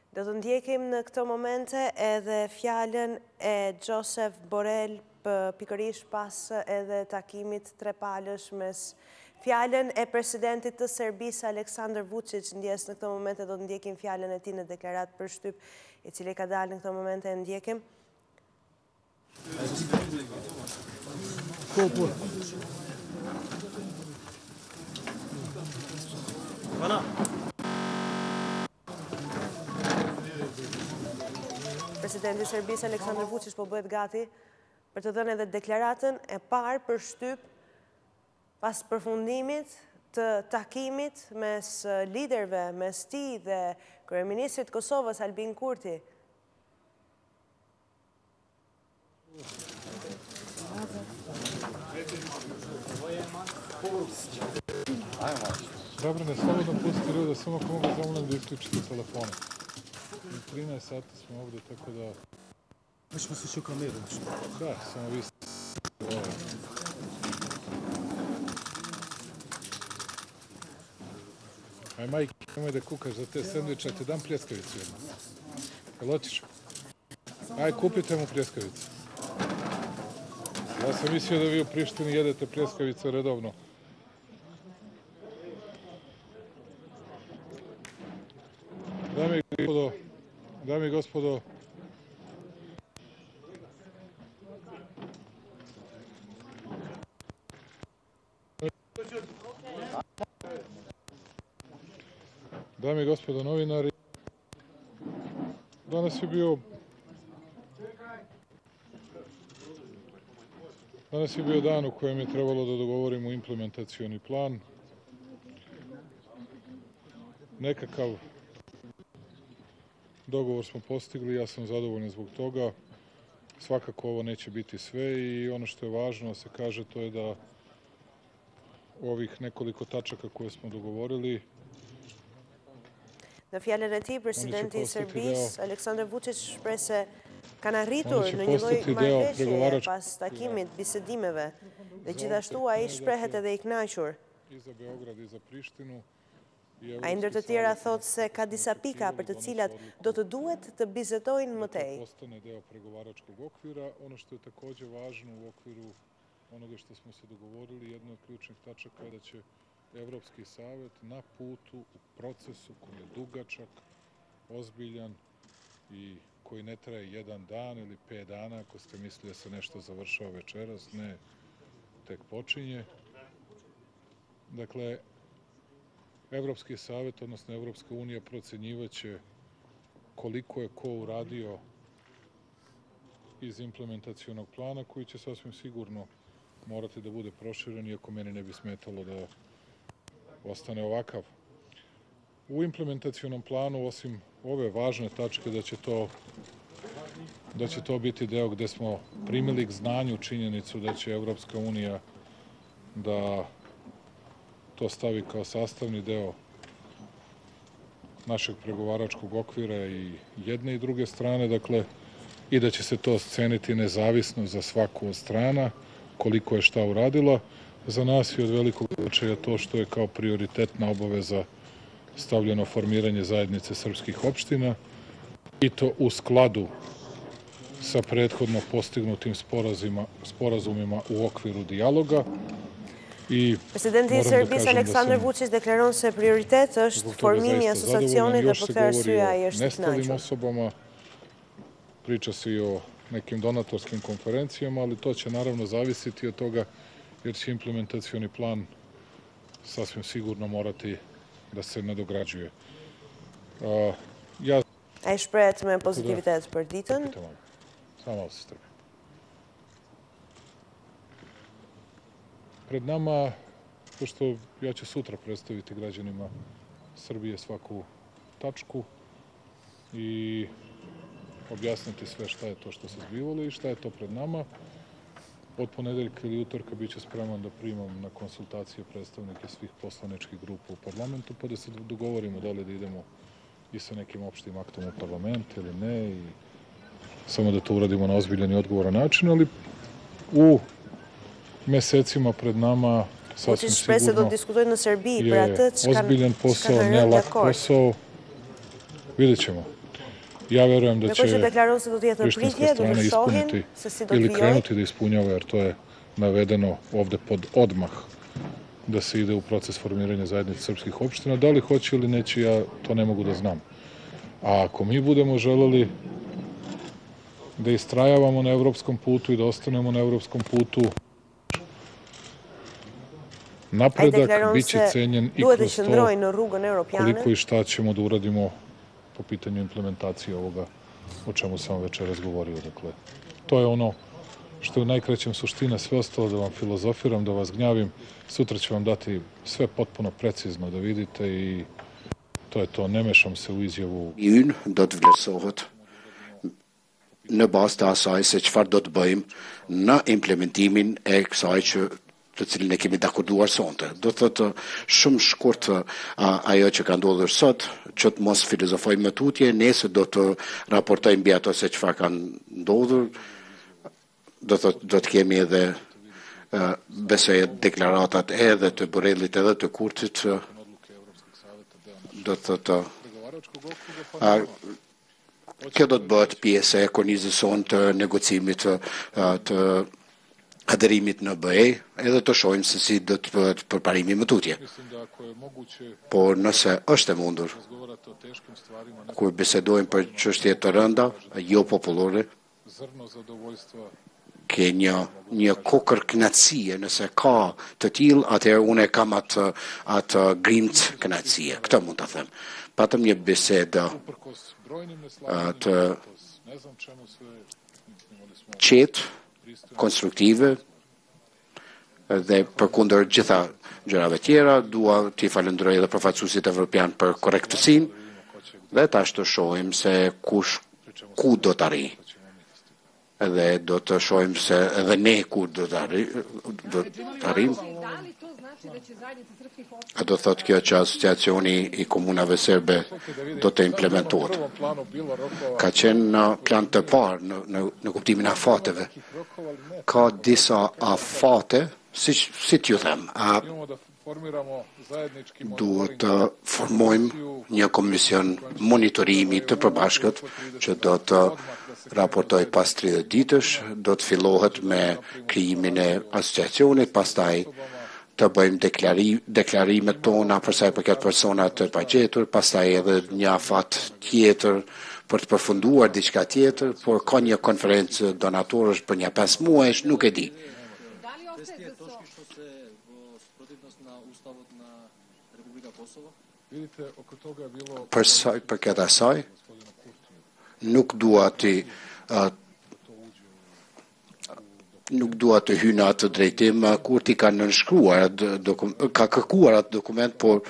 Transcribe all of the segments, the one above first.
Do të ndjekim në këto momente edhe fjalën e Josep Borrell pikërisht pas edhe takimit trepalësh mes fjalën e presidentit të Serbisë Aleksandar Vučić. Ndjes në këto momente do të ndjekim fjalën e tij në deklaratë për shtyp, i cili ka dalë në këto momente, e ndjekim. Presidenti i Serbisë Aleksandar Vučić po bëhet gati për të dhënë edhe deklaratën e parë për shtyp pas përfundimit të takimit mes liderëve, mes tij dhe kryeministrit Kosovës Albin Kurti. Zabrane, slobodno pustite ljude, samo ako mogu zamolim da isključite telefone. U 13 sati smo ovdje, tako da... Hoćemo se ću kameru. Da, samo vi ste... Aj, majke, nemoj da kukaš za te sendviče, ti dam pljeskavicu jednu. Jel hoćeš? Aj, kupite mu pljeskavicu. Ja sam mislio da vi u Prištini jedete pljeskavice redovno. Dame i gospodo, novinari, danas je bio dan u kojem je trebalo da dogovorimo implementacioni plan. Nekakav dogovor smo postigli, ja sam zadovoljan zbog toga. Svakako ovo neće biti sve i ono što je važno se kaže to je da ovih nekoliko tačaka koje smo dogovorili. Në fjalën e tij, presidenti i Serbisë Aleksandar Vučić shpreh se kanë arritur në një lloj marrëveshjeje pas takimit, bisedimeve, dhe gjithashtu ai shprehet edhe i kënaqur. Ai ndër të tjera thot se ka disa pika për të cilat do të duhet të bisedojnë më tej. Postane deo pregovaračkog okvira, ono što je takođe važno u okviru onoga što smo se dogovorili, jedna od ključnih tačaka je da će Evropski savet na putu u procesu koji je dugačak, ozbiljan i koji ne traje jedan dan ili 5 dana, ako ste mislili da se nešto završava večeras, ne, tek počinje. Dakle, Evropski savet, odnosno Evropska unija, procenjivaće koliko je ko uradio iz implementacionog plana, koji će sasvim sigurno morati da bude proširen, iako meni ne bi smetalo da ostane ovakav. U implementacionom planu, osim ove važne tačke, da će to biti deo gde smo primili k znanju činjenicu da će Evropska unija da to stavi kao sastavni deo našeg pregovaračkog okvira i jedne i druge strane, dakle, i da će se to sceniti nezavisno za svaku od strana, koliko je šta uradila. Za nas je od velikog značaja to što je kao prioritetna obaveza stavljeno formiranje zajednice srpskih opština i to u skladu sa prethodno postignutim sporazumima u okviru dijaloga. Presidenti i Serbisë Aleksandar Vučić deklaron se prioritet është formimi i asociacionit dhe për këtë arsye ai është i kënaqur. Osobama, priča se i o nekim donatorskim konferencijama, ali to će naravno zavisiti od toga jer će implementacioni plan sasvim sigurno morati da se nadograđuje. Ai shprehet me pozitivitet për ditën. Samo malo se strpi. Pred nama, pošto ja ću sutra predstaviti građanima Srbije svaku tačku i objasniti sve šta je to što se zbivalo i šta je to pred nama. Od ponedeljka ili utorka bit ću spreman da primam na konsultacije predstavnike svih poslaničkih grupa u parlamentu, pa da se dogovorimo da li da idemo i sa nekim opštim aktom u parlament ili ne, i samo da to uradimo na ozbiljan i odgovoran način, ali u mesecima pred nama sasvim sigurno je ozbiljan posao, ne lak posao. Vidjet ćemo. Ja verujem da Neko će që deklaron se do të jetë në prištinska pritje, do strana të shohin ispuniti se si do të ili vijojë. krenuti da ispunjava, jer to je navedeno ovde pod odmah da se ide u proces formiranja zajednice srpskih opština. Da li hoće ili neće, ja to ne mogu da znam. A ako mi budemo želeli da istrajavamo na evropskom putu i da ostanemo na evropskom putu, napredak biće cenjen i kroz to koliko i šta ćemo da uradimo po pitanju implementacije ovoga o čemu sam vam večeras govorio. Dakle, to je ono što je u najkraćem suština, sve ostalo da vam filozofiram, da vas gnjavim. Sutra ću vam dati sve potpuno precizno da vidite i to je to. Ne mešam se u izjavu. Jyn do të vlerësohet në bazë të asaj se çfarë do të bëjmë në implementimin e kësaj të cilin e kemi dakorduar sonte. Do të thotë shumë shkurt ajo që ka ndodhur sot, që të mos filozofojmë më tutje, nesër do të raportojmë mbi ato se çfarë ka ndodhur. Do të kemi edhe besoj deklaratat edhe të Borellit edhe të Kurtit. Do të thotë kjo do të bëhet pjesë e kornizës sonë të negocimit të aderimit në BE, edhe të shohim se si do të bëhet përparimi më tutje. Por nëse është e mundur, kur bisedojmë për çështje të rënda, jo popullore, ke një kokër kënaqësie, nëse ka të tillë, atëherë unë kam atë grimt kënaqësie. Këtë mund ta them. Patëm një bisedë të qetë, konstruktive dhe përkundër gjitha gjërave tjera, dua t'i falenderoj edhe përfaqësuesit evropian për korrektësinë dhe tash të shohim se ku do të arrijë. Edhe do të shohim se edhe ne ku do të arrijmë. A do thotë kjo që asociacioni i komunave serbe do të implementohet. Ka qenë në plan të parë në kuptimin e afateve. Ka disa afate, si t'ju them, duhet të formojmë një komision monitorimi të përbashkët që do të raportoj pas 30 ditësh, do të fillohet me krijimin e asociacionit, pastaj të bëjmë deklarimet tona për sa i përket persona të pagjetur, pastaj edhe një afat tjetër për të përfunduar diçka tjetër, por ka një konferencë donatorësh për një 5 muajsh, nuk e di. Për sa i përket asaj, nuk dua të hyj në atë drejtim, Kurti ka nënshkruar, ka kërkuar atë dokument, por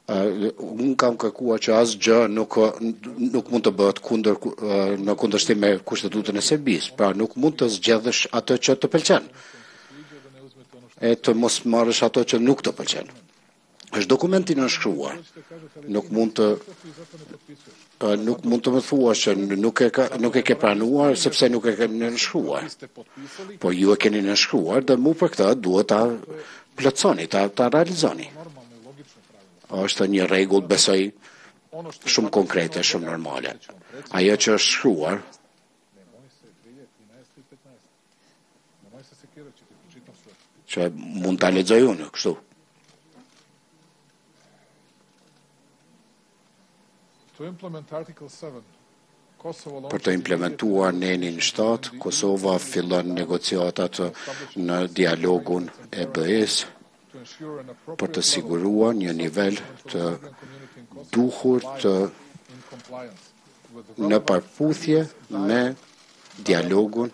unë kam kërkuar që asgjë nuk mund të bëhet në kundërshtim me kushtetutën e Serbisë, pra nuk mund të zgjedhësh atë që të pëlqen e të mos marrësh ato që nuk të pëlqen. Është dokumenti nënshkruar. Nuk mund të më thuash që nuk e ke pranuar sepse nuk e ke nënshkruar. Po ju e keni nënshkruar dhe mu për këtë duhet ta plotësoni, ta realizoni. Është një rregull, besoj, shumë konkrete, shumë normale. Ajo që është shkruar që mund ta lexoj unë kështu. Për të implementuar nenin 7, Kosova fillon negociatat në dialogun e BE-s për të siguruar një nivel të duhur të në përputhje me dialogun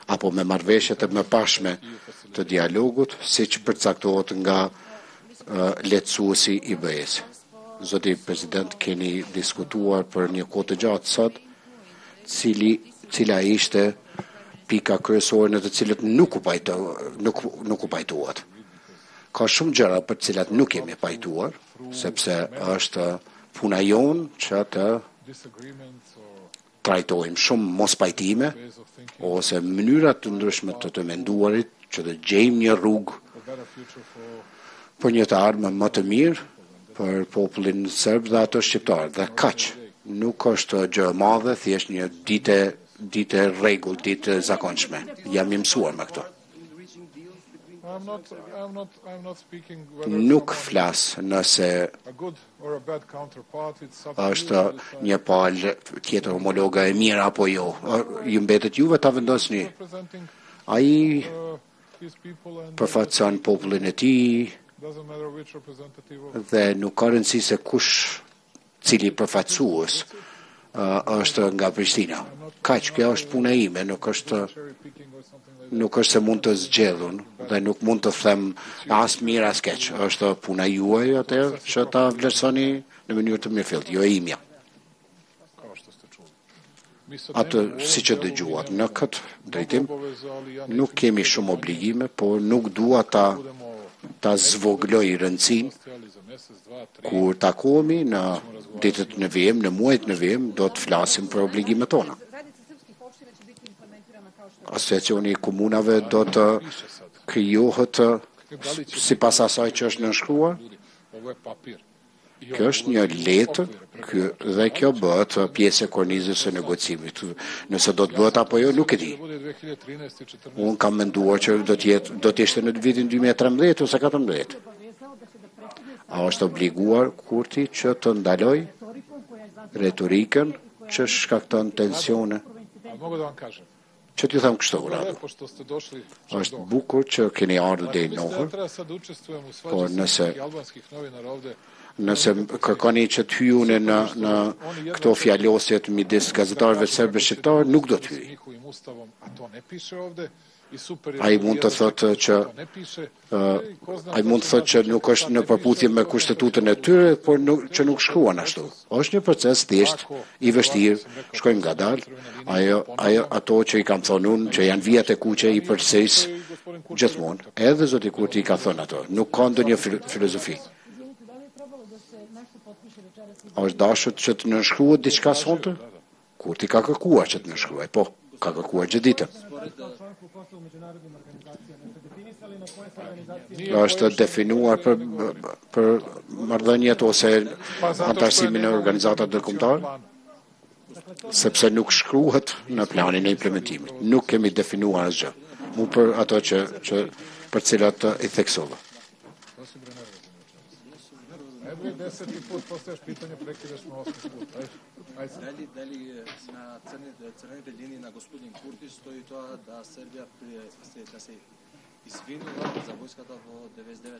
apo me marrëveshjet e mëparshme të dialogut, siç përcaktohet nga lehtësuesi i BE-s. Zoti President, keni diskutuar për një kohë të gjatë sot, cila ishte pika kryesore në të cilët nuk u pajtuat. Ka shumë gjëra për të cilat nuk kemi pajtuar, sepse është puna jonë që të trajtojmë shumë mos pajtime ose mënyrat të ndryshme të menduarit që të gjejmë një rrugë për një të ardhmë më të mirë për popullin serb dhe ato shqiptar. Dhe kaq, nuk është gjë e madhe, thjesht një ditë rregull, ditë zakonshme. Jam i mësuar me këto. Nuk flas nëse është një palë tjetër homologa e mirë apo jo. Ju mbetet juve ta vendosni. Ai përfaqëson popullin e tij dhe nuk ka rëndësi se kush cili përfaqësues është nga Prishtina. Kaq, kjo është puna ime, nuk është se mund të zgjedhun dhe nuk mund të them as mirë as keq. Është puna juaj atëherë që ta vlerësoni në mënyrë të mirëfillt, jo e imja. Atë si që dëgjuat në këtë drejtim, nuk kemi shumë obligime, por nuk dua ta zvogloj rëndësin. Kur takohemi në ditët në vijim, në muajt në vijim, do të flasim për obligimet tona. Asociacioni i komunave do të krijohet sipas asaj që është nënshkruar. Kjo është një letër dhe kjo bëhet pjesë e kornizës së negocimit. Nëse do të bëhet apo jo, nuk e di. Unë kam menduar që do të ishte në vitin 2013 ose 2014. A është obliguar Kurti që të ndaloj retorikën që shkakton tensione? Që t'ju them kështu, Rado. Është bukur që keni ardhur deri në orë, por nëse kërkoni që të hyjuni në këto fjalosjet midis gazetarëve serb dhe shqiptar, nuk do të hyj. Ai mund të thotë që nuk është në përputhje me kushtetutën e tyre, por që nuk shkruan ashtu. Është një proces thjesht i vështirë, shkojmë ngadalë. Ato që i kam thonë unë, që janë vijat e kuqe i përsëris gjithmonë. Edhe zoti Kurti i ka thënë ato. Nuk ka ndonjë filozofi. A është dashur që të nënshkruhet diçka sonte? Kurti ka kërkuar që të nënshkruhet, po, ka kërkuar gjithë ditën. Është definuar për marrëdhëniet ose antarësimin e organizatat ndërkombëtare, sepse nuk shkruhet në planin e implementimit. Nuk kemi definuar asgjë. Mu për ato që për cilat i theksova. Дали на црвените линии на господин Курти стои тоа да Србија да се извинува за војската во 99.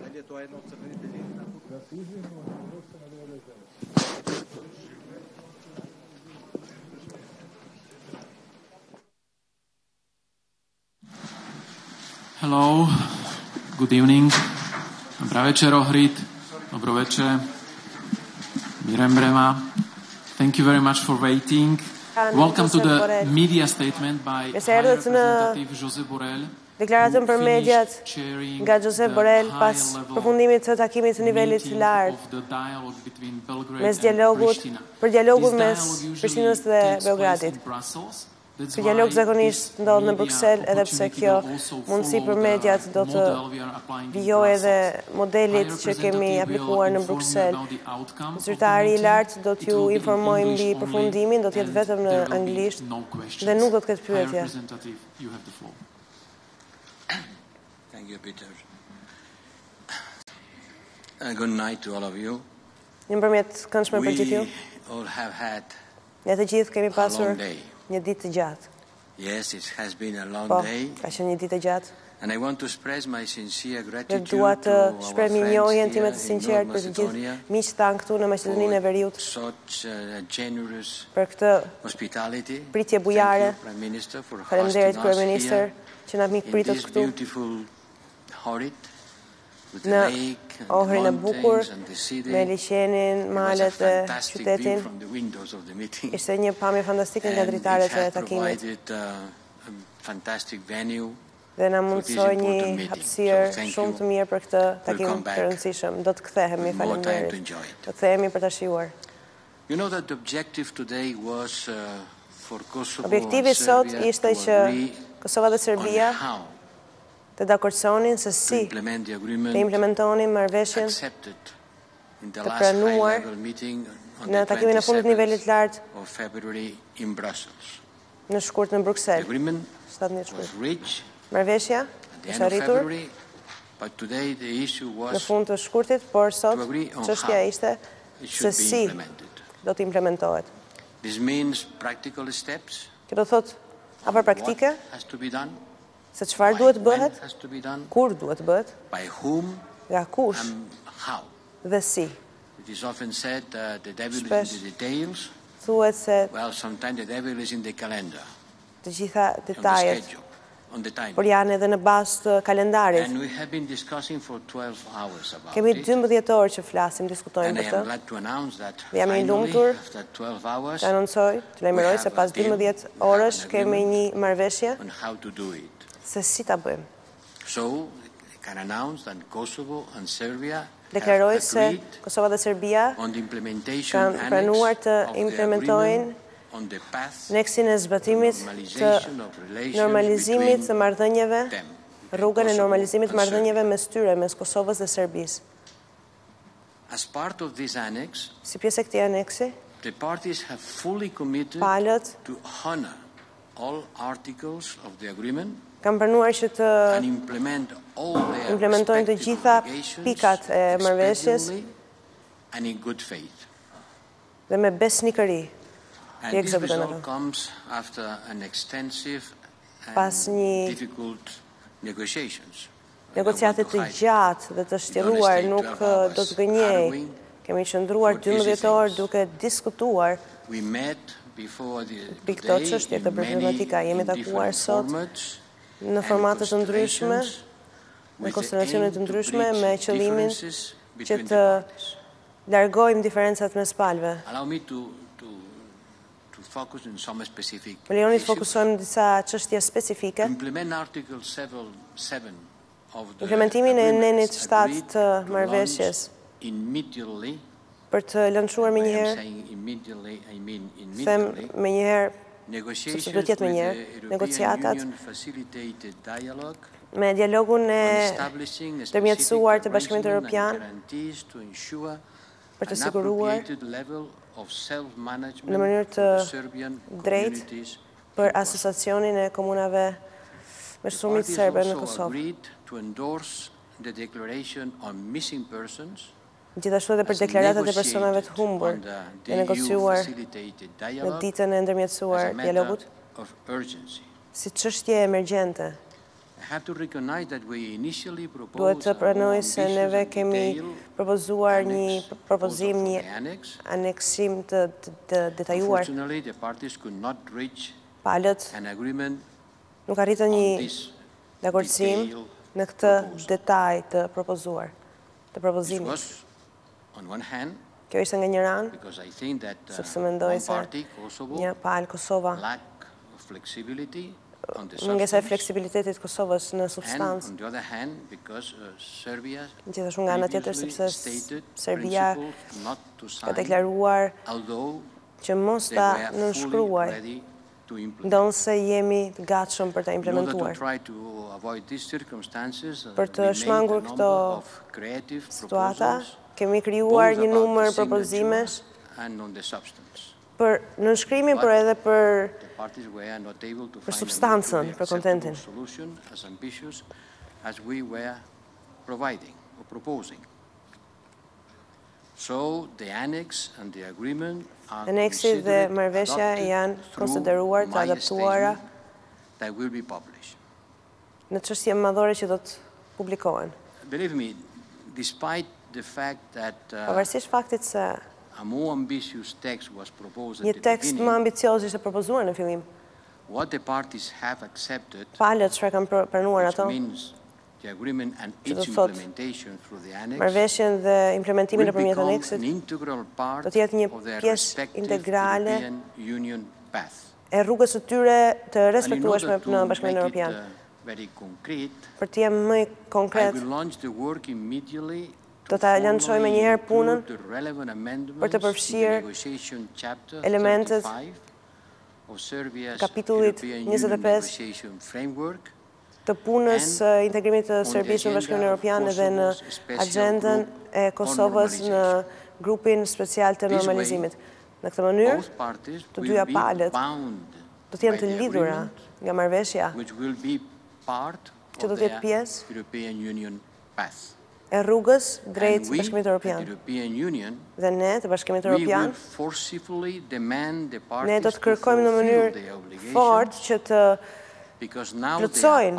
Дали е тоа една од црвените линии на Курти? Hello, good evening. Dobrá večer, Ohrid. Dobro večer. Mirem Brema. Thank you very much for waiting. Welcome to the media statement by High Representative Josep Borrell. Deklaratën për mediat nga Josep Borrell pas përfundimit të takimit të nivelit të lartë mes dialogut mes Prishtinës dhe Beogradit. Ky dialog zakonisht ndodh në Bruksel, edhe pse kjo mundësi për mediat do të vijojë edhe modelit që kemi aplikuar në Bruksel. Zyrtari i lartë do t'ju informojë mbi përfundimin, do të jetë vetëm në anglisht dhe nuk do të ketë pyetje. Thank you, Peter. Good night to all of you. Mirëmbrëmjet këndshme për gjithë ju. We all have had Ne të gjithë kemi pasur day. një ditë të gjatë. Yes, it has been a long Po, day. ka qenë një ditë të gjatë. And I want to express my sincere Dhe gratitude dua to të our shpreh friends mirënjohjen time here të in sinqertë North për të gjithë Macedonia miqtë tanë këtu në Maqedoninë e Veriut such generous për këtë hospitality. pritje bujare. Thank you, Prime Minister, for Faleminderit hosting us kryeministër here që na in mikpritët this këtu beautiful Ohrid with the në lake and Ohrin e the bukur mountains and the city. me liqenin, It was a malet dhe fantastic view qytetin. from the windows of the meeting. Ishte një pamje fantastike nga And dritaret it e had takimit provided a fantastic venue. dhe na for this mundsoi important një meeting. hapësirë So thank shumë you. të mirë për këtë takim come të back rëndësishëm. Do të kthehemi, with more time to faleminderit. enjoy it. Do të kthehemi për ta shijuar. You know that the objective today was for Kosovo Objektivi and sot Serbia ishte to që agree Kosova dhe on Serbia how të dakordsonin se to si implement the të agreement implementonin marrëveshjen accepted të pranuar në takimin e fundit nivelit lartë në shkurt në Bruksel, 17 shkurt. Marrëveshja është arritur në fund të shkurtit, por sot çështja ishte se si do të implementohet. Kjo do thot hapa praktike, se çfarë duhet bëhet, kur duhet bëhet, nga kush dhe si. Shpesh thuhet se të gjitha detajet, por janë edhe në bazë të kalendarit. Kemi 12 orë që flasim, diskutojmë për të. Dhe jam i lumtur të anoncoj, të lajmëroj se pas 12 orësh kemi një marrëveshje se si ta bëjmë. Deklaroj se Kosova dhe Serbia kanë pranuar të implementojnë neksin e zbatimit të normalizimit të marrëdhënieve, rrugën e normalizimit të marrëdhënieve mes tyre, mes Kosovës dhe Serbisë. Si pjesë e këtij aneksi, palët kanë pranuar që të implementojnë të gjitha pikat e marrëveshjes dhe me besnikëri. Pas një negociate të gjatë dhe të shtjelluar nuk do të gënjej. Kemi qëndruar 12 orë duke diskutuar pikë këto çështje, këtë problematika. Jemi takuar sot në formate të ndryshme, në konstelacione të ndryshme, me qëllimin që të largojmë diferencat mes palëve. Më lejoni të fokusojmë në disa çështje specifike. Implementimin e nenit 7 të marrëveshjes për të lançuar me njëherë, them me njëherë, sepse do t'jetë me njëherë, negociatat me dialogun e ndërmjetësuar të Bashkimit Evropian për të siguruar në mënyrë të drejtë për asociacionin e komunave me shtrumit serbe në Kosovë. Gjithashtu edhe për deklaratat e personave të humbur e negociuar në ditën e ndërmjetësuar dialogut si çështje emergjente. Duhet të pranoj se neve kemi propozuar një propozim, një aneksim të detajuar. Palët nuk arritën një dakordsim në këtë detaj të propozuar, të propozimit. Kjo ishte nga një ranë, sepse mendoj se një palë Kosova mungesa e fleksibilitetit Kosovës në substancë. Gjithashtu nga ana tjetër sepse Serbia ka deklaruar që mos ta nënshkruaj, ndonse jemi të gatshëm për ta implementuar. Për të shmangur këto situata, kemi krijuar një numër propozimesh për nënshkrimin, por edhe për substancën, për kontentin. Aneksi dhe marrëveshja janë konsideruar të adaptuara në çështje madhore që do të publikohen. Pavarësisht faktit se një tekst më ambicioz ishte propozuar në fillim, palët çfarë kanë pranuar ato, që do thotë marrëveshjen dhe implementimin nëpërmjet aneksit, do të jetë një pjesë integrale e rrugës së tyre të respektueshme në Bashkimin Evropian. Për të qenë më konkret, do ta lançojmë njëherë punën për të përfshirë elementet kapitullit 25 të punës integrimit të Serbisë në Bashkimin Evropian dhe në agendën e Kosovës në grupin special të normalizimit. Në këtë mënyrë, të dyja palët do të jenë të lidhura nga marrëveshja që do të jetë pjesë e rrugës drejt Bashkimit Evropian. Dhe ne, të Bashkimit Evropian, ne do të kërkojmë në mënyrë fort që të plotësojnë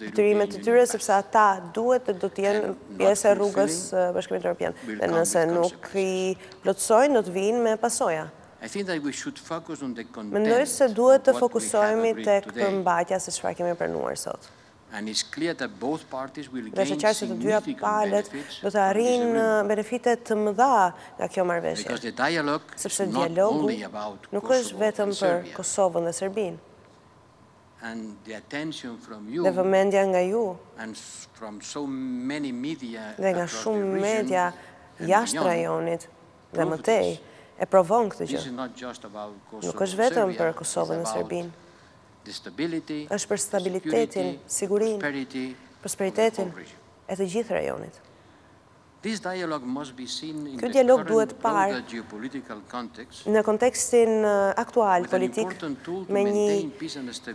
detyrimet të tyre, sepse ata duhet dhe do të jenë pjesë e rrugës Bashkimit Evropian. Dhe nëse nuk i plotësojnë, do të vinë me pasoja. Mendoj se duhet të fokusohemi tek përmbajtja se çfarë kemi pranuar sot. Dhe është qartë se të dyja palët do të arrijnë benefitet të mëdha nga kjo marrëveshje. Sepse dialogu nuk është vetëm për Kosovën dhe Serbinë. Dhe vëmendja nga ju dhe nga shumë media jashtë rajonit dhe mëtej e provon këtë gjë. Nuk është vetëm për Kosovën dhe Serbinë. Është për stabilitetin, sigurinë, prosperitetin e të gjithë rajonit. Ky dialog duhet parë në kontekstin aktual politik me një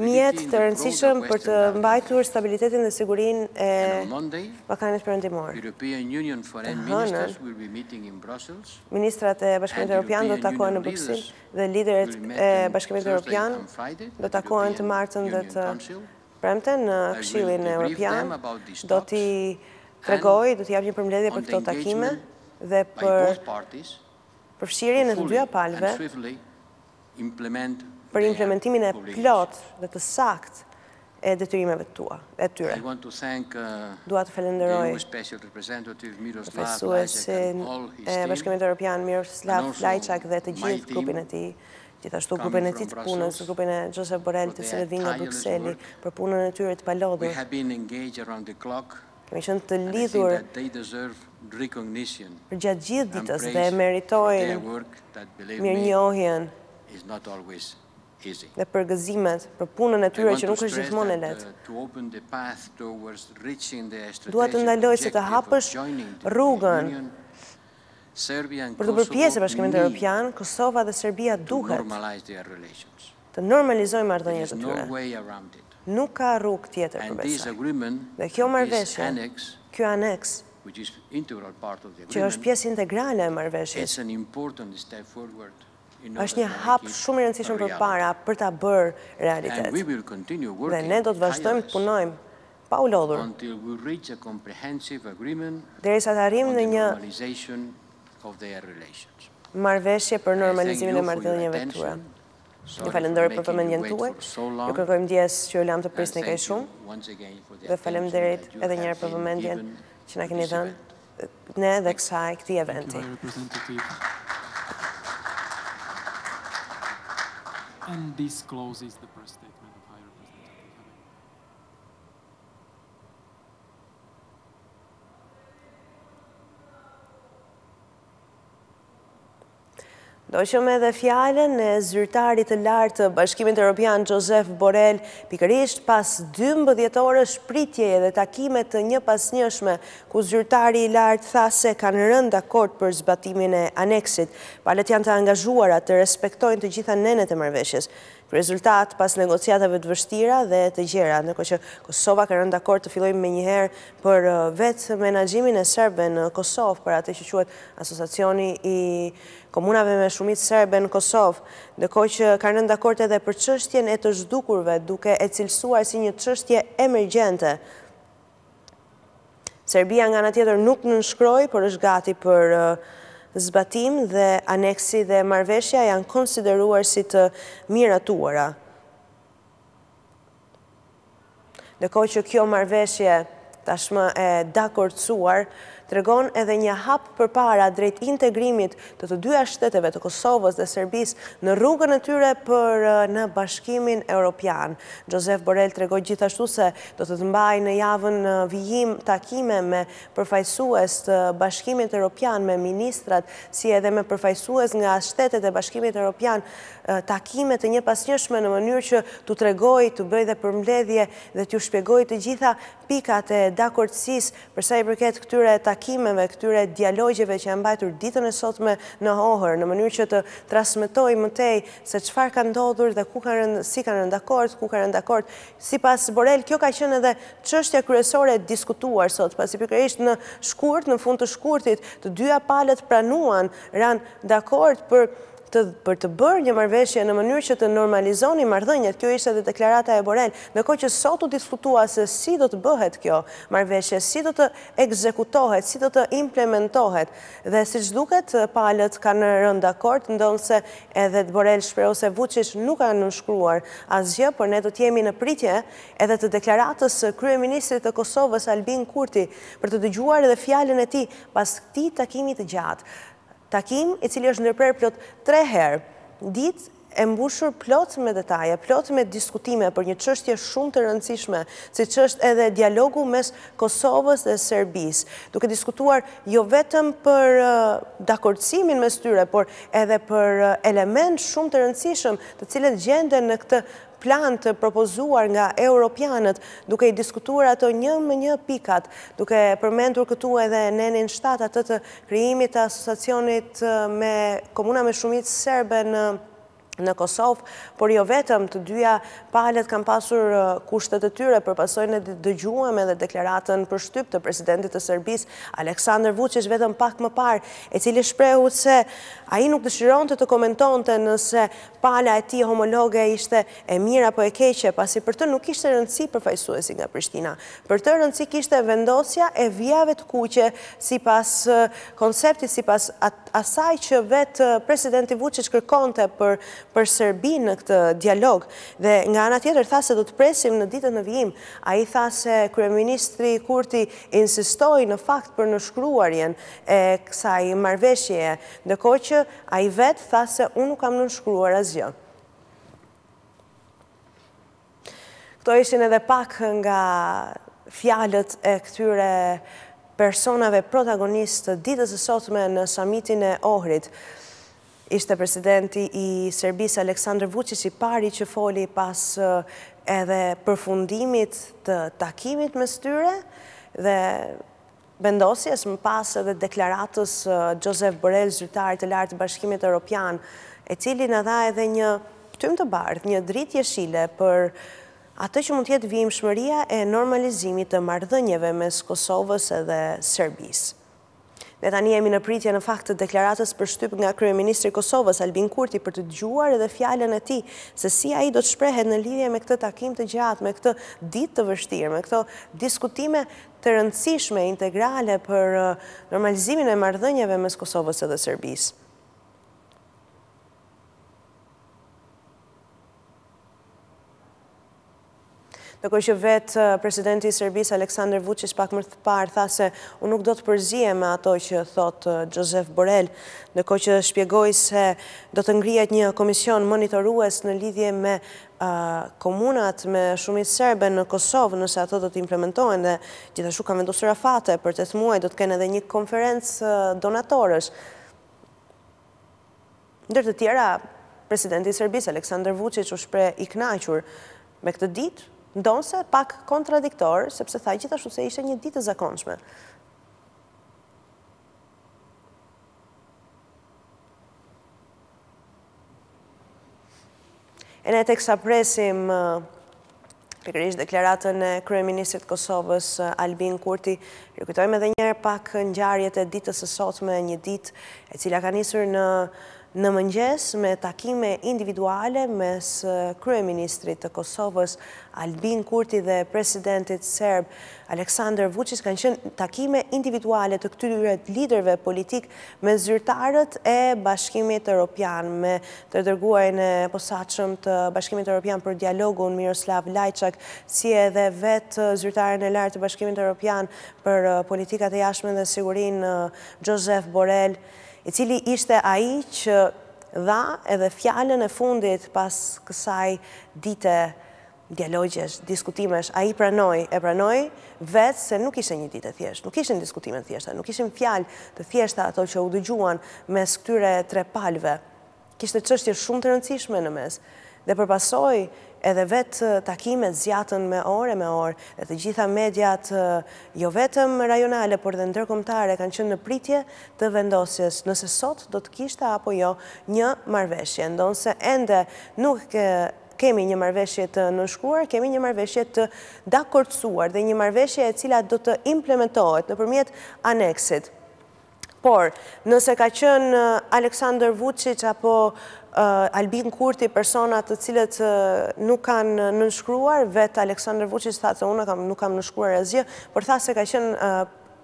mjet të rëndësishëm për të mbajtur stabilitetin dhe sigurinë e Ballkanit Perëndimor. Të hënën, ministrat e Bashkimit Evropian do të takohen në Bruksel dhe liderët e Bashkimit Evropian do të takohen të martën dhe të premten në Këshillin Evropian. Do t'i tregoj, do t'i jap një përmbledhje për këto takime dhe për përfshirjen e të dyja palëve për implementimin e plot dhe të sakt e detyrimeve e tyre. Dua të falenderoj profesuesin e Bashkimit Evropian Miroslav Lajçak dhe të gjithë grupin e tij, gjithashtu grupin e tij të punës, grupin e Josep Borrell, të cilët vinë nga Brukseli për punën e tyre të palodhur. Kemi qenë të lidhur për gjatë gjithë ditës dhe meritojnë mirënjohjen dhe përgëzimet për punën e tyre që nuk është gjithmonë e lehtë. Dua të ndaloj se të hapësh rrugën për të bërë pjesë e Bashkimit Evropian, Kosova dhe Serbia duhet të normalizojnë marrëdhëniet e tyre. Nuk ka rrugë tjetër përveç saj. Dhe kjo marrëveshje, ky aneks, që është pjesë integrale e marrëveshjes, është një hap shumë i rëndësishëm përpara për ta bërë realitet. Dhe ne do të vazhdojmë të punojmë pa u lodhur derisa të arrijmë në një marrëveshje për normalizimin e marrëdhënieve tyre. Ju falenderoj për vëmendjen tuaj. Ju kërkoj ndjes që ju lam të prisni kaq shumë. Dhe faleminderit edhe një herë për vëmendjen që na keni dhënë ne dhe këtij eventi. And this closes the press statement of High Representative. Doqëm edhe fjalën e zyrtarit të lartë të Bashkimit Evropian Josep Borrell, pikërisht pas 12 orë shpritjeje dhe takime të njëpasnjëshme, ku zyrtari i lartë tha se kanë rënë dakord për zbatimin e aneksit. Palët janë të angazhuara të respektojnë të gjitha nenet e marrëveshjes. Rezultat pas negociatave të vështira dhe të gjera, ndërkohë që Kosova ka rënë dakord të fillojmë menjëherë për vetë menaxhimin e serbëve në Kosovë, për atë që quhet Asociacioni i Komunave me Shumicë Serbe në Kosovë, ndërkohë që ka rënë dakord edhe për çështjen e të zhdukurve, duke e cilësuar si një çështje emergjente. Serbia nga ana tjetër nuk nënshkroi, por është gati për zbatim dhe aneksi dhe marrëveshja janë konsideruar si të miratuara. Ndërkohë që kjo marrëveshje tashmë e dakordsuar tregon edhe një hap përpara drejt integrimit të të dyja shteteve të Kosovës dhe Serbisë në rrugën e tyre për në Bashkimin Evropian. Josep Borrell tregoi gjithashtu se do të mbajë në javën vijim takime me përfaqësues të Bashkimit Evropian, me ministrat, si edhe me përfaqësues nga shtetet e Bashkimit Evropian, takime të njëpasnjëshme në mënyrë që t'u tregoj, t'u bëj dhe përmbledhje dhe t'u shpjegoj të gjitha pikat e dakordësisë për sa i përket këtyre takimeve, këtyre dialogjeve që janë mbajtur ditën e sotme në Ohër, në mënyrë që të transmetoj më tej se çfarë ka ndodhur dhe si kanë rënë dakord, ku kanë rënë dakord. Sipas Borrell, kjo ka qenë edhe çështja kryesore e diskutuar sot, pasi pikërisht në fund të shkurtit, të dyja palët pranuan, ranë dakord për të bërë një marrëveshje në mënyrë që të normalizoni marrëdhëniet. Kjo ishte edhe deklarata e Borrell, ndërkohë që sot u diskutua se si do të bëhet kjo marrëveshje, si do të ekzekutohet, si do të implementohet. Dhe siç duket, palët kanë rënë dakord, ndonse edhe Borrell shprehu se Vučić nuk ka nënshkruar asgjë, por ne do të jemi në pritje edhe të deklaratës së kryeministrit të Kosovës Albin Kurti për të dëgjuar edhe fjalën e tij pas këtij takimi të gjatë. Takim i cili është ndërprer plot 3 herë, ditë e mbushur plot me detaje, plot me diskutime për një çështje shumë të rëndësishme, siç është edhe dialogu mes Kosovës dhe Serbisë, duke diskutuar jo vetëm për dakordsimin mes tyre, por edhe për element shumë të rëndësishëm, të cilët gjenden në këtë plan të propozuar nga europianët, duke i diskutuar ato një më një pikat, duke përmendur këtu edhe nenin 7 atë të krijimit të asociacionit me komuna me shumicë serbe në Kosovë, por jo vetëm, të dyja palët kanë pasur kushtet e tyre, përpasojnë e dëgjuam edhe deklaratën për shtyp të presidentit të Serbisë, Aleksandar Vučić, vetëm pak më parë, e cili shprehu se ai nuk dëshironte të komentonte nëse pala e tij homologe ishte e mirë apo e keqe, pasi për të nuk kishte rëndësi përfaqësuesi nga Prishtina. Për të rëndësi kishte vendosja e vijave të kuqe sipas konceptit, sipas asaj që vetë presidenti Vučić kërkonte për Serbinë në këtë dialog. Dhe nga ana tjetër tha se do të presim në ditën e vijim. Ai tha se kryeministri Kurti insistoi në fakt për nënshkruarjen e kësaj marrëveshjeje, ndërkohë që ai vetë tha se unë nuk kam nënshkruar asgjë. Këto ishin edhe pak nga fjalët e këtyre personave protagonistë të ditës së sotme në samitin e Ohrit. Ishte presidenti i Serbisë Aleksandar Vučić i pari që foli pas edhe përfundimit të takimit mes tyre dhe vendosjes më pas edhe deklaratës Josep Borrell, zyrtari të lartë të Bashkimit Evropian, e cili na dha edhe një tym të bardhë, një dritë jeshile për atë që mund të jetë vijimshmëria e normalizimit të marrëdhënieve mes Kosovës edhe Serbisë. Ne tani jemi në pritje në fakt të deklaratës për shtyp nga kryeministri i Kosovës Albin Kurti për të dëgjuar edhe fjalën e tij se si ai do të shprehet në lidhje me këtë takim të gjatë, me këtë ditë të vështirë, me këto diskutime të rëndësishme integrale për normalizimin e marrëdhënieve mes Kosovës edhe Serbisë. Ndërkohë që vetë presidenti i Serbisë Aleksandar Vučić pak më parë tha se unë nuk do të përzihem me ato që thot Josep Borrell, ndërkohë që shpjegoi se do të ngrihet një komision monitorues në lidhje me komunat me shumicë serbe në Kosovë, nëse ato do të implementohen, dhe gjithashtu ka vendosur afate për 8 muaj, do të kenë edhe një konferencë donatorësh. Ndër të tjera, presidenti i Serbisë Aleksandar Vučić u shpreh i kënaqur me këtë ditë, ndonse pak kontradiktor, sepse tha gjithashtu se ishte një ditë e zakonshme. E ne teksa presim pikërisht deklaratën e kryeministrit Kosovës Albin Kurti, rikujtojmë edhe njëherë pak ngjarjet e ditës së sotme, një ditë e cila ka nisur në në mëngjes me takime individuale mes kryeministrit të Kosovës Albin Kurti dhe presidentit serb Aleksandar Vučić. Kanë qenë takime individuale të këtyre liderëve politik me zyrtarët e Bashkimit Evropian, me të dërguarin e posaçëm të Bashkimit Evropian për dialogun Miroslav Lajçak, si edhe vetë zyrtarin e lartë të Bashkimit Evropian për politikat e jashtme dhe sigurinë Josep Borrell, i cili ishte ai që dha edhe fjalën e fundit pas kësaj dite dialogjesh, diskutimesh. Ai pranoi vetë se nuk ishte një ditë e thjeshtë, nuk ishin diskutime të thjeshta, nuk ishin fjalë të thjeshta ato që u dëgjuan mes këtyre tre palëve. Kishte çështje shumë të rëndësishme në mes. Dhe përpasoi edhe vetë takimet zjatën me orë, dhe të gjitha mediat, jo vetëm rajonale, por dhe ndërkombëtare, kanë qenë në pritje të vendosjes nëse sot do të kishte apo jo një marrëveshje. Ndonse ende nuk kemi një marrëveshje të nënshkruar, kemi një marrëveshje të dakordsuar dhe një marrëveshje e cila do të implementohet nëpërmjet aneksit. Por, nëse ka qenë Aleksandar Vučić apo Albin Kurti personat të cilët nuk kanë nënshkruar, vetë Aleksandar Vučić tha se unë nuk kam nënshkruar asgjë, por tha se ka qenë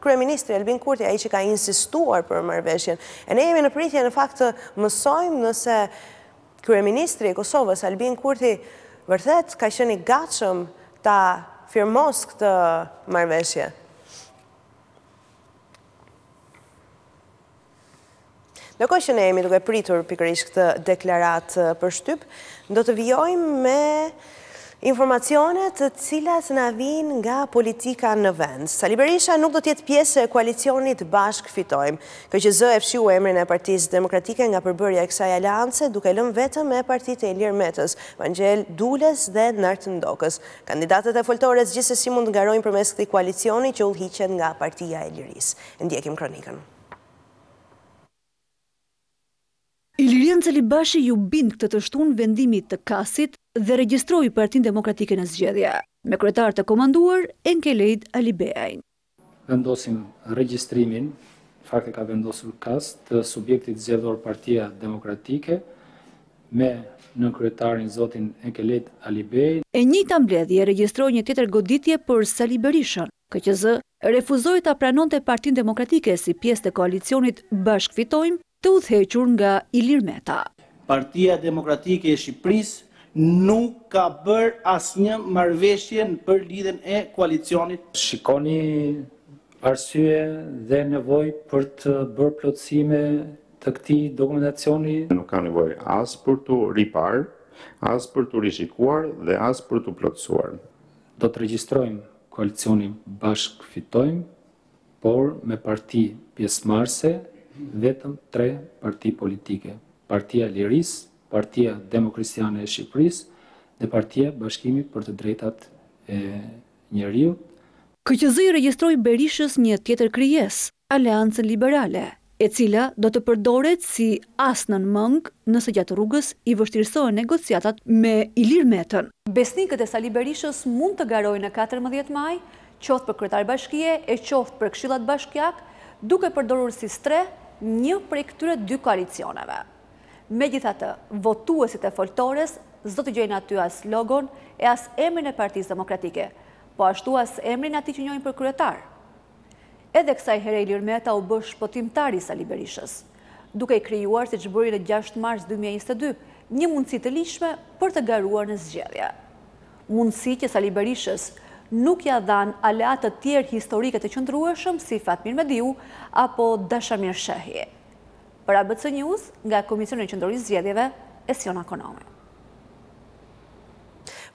kryeministri Albin Kurti ai që ka insistuar për marrëveshjen. E ne jemi në pritje në fakt të mësojmë nëse kryeministri i Kosovës Albin Kurti vërtet ka qenë i gatshëm ta firmos këtë marrëveshje. Ndërkohë që ne jemi duke pritur pikërisht këtë deklarat për shtyp, do të vijojmë me informacionet të cilat na vijnë nga politika në vend. Sali Berisha nuk do të jetë pjesë e koalicionit Bashk Fitojmë. KQZ e fshiu emrin e Partisë Demokratike nga përbërja e kësaj aleance, duke lënë vetëm me partitë e Ilir Metës, Vangjel Dules dhe Nart Ndokës. Kandidatët e foltores gjithsesi mund të ngarojnë përmes këtij koalicioni që udhëhiqet nga Partia e Lirisë. Ndjekim kronikën. Ilirian Celibashi ju bind këtë të shtunë vendimit të Kasit dhe regjistroi Partinë Demokratike në zgjedhje, me kryetar të komanduar Enkelejt Alibeajn. Vendosim regjistrimin, fakti ka vendosur Kas, të subjektit zgjedhor Partia Demokratike me nënkryetarin zotin Enkelejt Alibeajn. E njëjta mbledhje regjistroi një tjetër goditje për Sali Berishën. KQZ refuzoi ta pranonte Partinë Demokratike si pjesë të koalicionit Bashk Fitojmë, të udhëhequr nga Ilir Meta. Partia Demokratike e Shqipërisë nuk ka bërë asnjë marrëveshje për lidhjen e koalicionit. Shikoni arsye dhe nevojë për të bërë plotësime të këtij dokumentacioni. Nuk ka nevojë as për të ripar, as për të rishikuar dhe as për të plotësuar. Do të regjistrojmë koalicionin Bashk Fitojmë, por me parti pjesëmarrëse vetëm 3 parti politike: Partia e Lirisë, Partia Demokristiane e Shqipërisë dhe Partia Bashkimi për të Drejtat e Njeriut. KQZ i regjistroi Berishës një tjetër krijesë, Aleancën Liberale, e cila do të përdoret si as nën mëng nëse gjatë rrugës i vështirësohen negociatat me Ilir Metën. Besnikët e Sali Berishës mund të garojnë në 14 maj, qoftë për kryetar bashkie e qoftë për këshillat bashkiak, duke përdorur si stre një prej këtyre 2 koalicioneve. Megjithatë, votuesit e foltores s'do të gjejnë aty as logon e as emrin e Partisë Demokratike, po ashtu as emrin atij që njohin për kryetar. Edhe kësaj here Ilir Meta u bë shpotimtar i Sali Berishës, duke i krijuar, siç bëri në 6 mars 2022, një mundësi të lishme për të garuar në zgjedhje. Mundësi që Sali Berishës nuk ja dhan aleat të tjerë historike të qëndrueshëm si Fatmir Mediu apo Dashamir Shehi. Për ABC News, nga Komisioni Qendror i Zgjedhjeve, Esiona Konomi.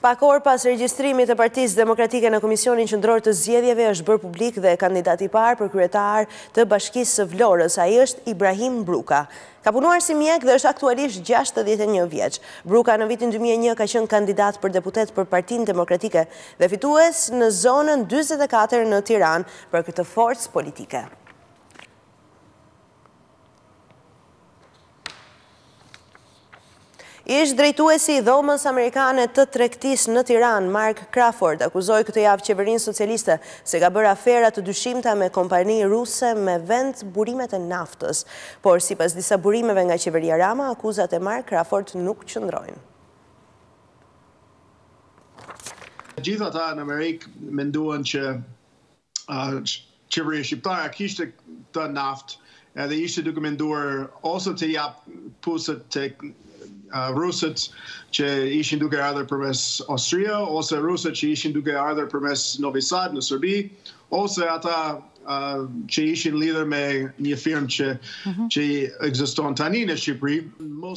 Pak orë pas regjistrimit të Partisë Demokratike në Komisionin Qendror të Zgjedhjeve është bërë publik dhe kandidati i parë për kryetar të Bashkisë së Vlorës, ai është Ibrahim Bruka. Ka punuar si mjek dhe është aktualisht 61 vjeç. Bruka në vitin 2001 ka qenë kandidat për deputet për Partinë Demokratike dhe fitues në zonën 44 në Tiranë për këtë forcë politike. Ish drejtuesi i dhomës amerikane të tregtisë në Tiranë, Mark Crawford, akuzoi këtë javë qeverinë socialiste se ka bërë afera të dyshimta me kompani ruse me vend burimet e naftës. Por sipas disa burimeve nga qeveria Rama, akuzat e Mark Crawford nuk qëndrojnë. Gjithë ata në Amerikë menduan që qeveria shqiptare kishte të naftë edhe ishte duke menduar ose të jap pusët tek rusët që ishin duke ardhur përmes Austria, ose rusët që ishin duke ardhur përmes Novi Sad në Serbi, ose ata që ishin lidhur me një firmë që ekziston tani në Shqipëri.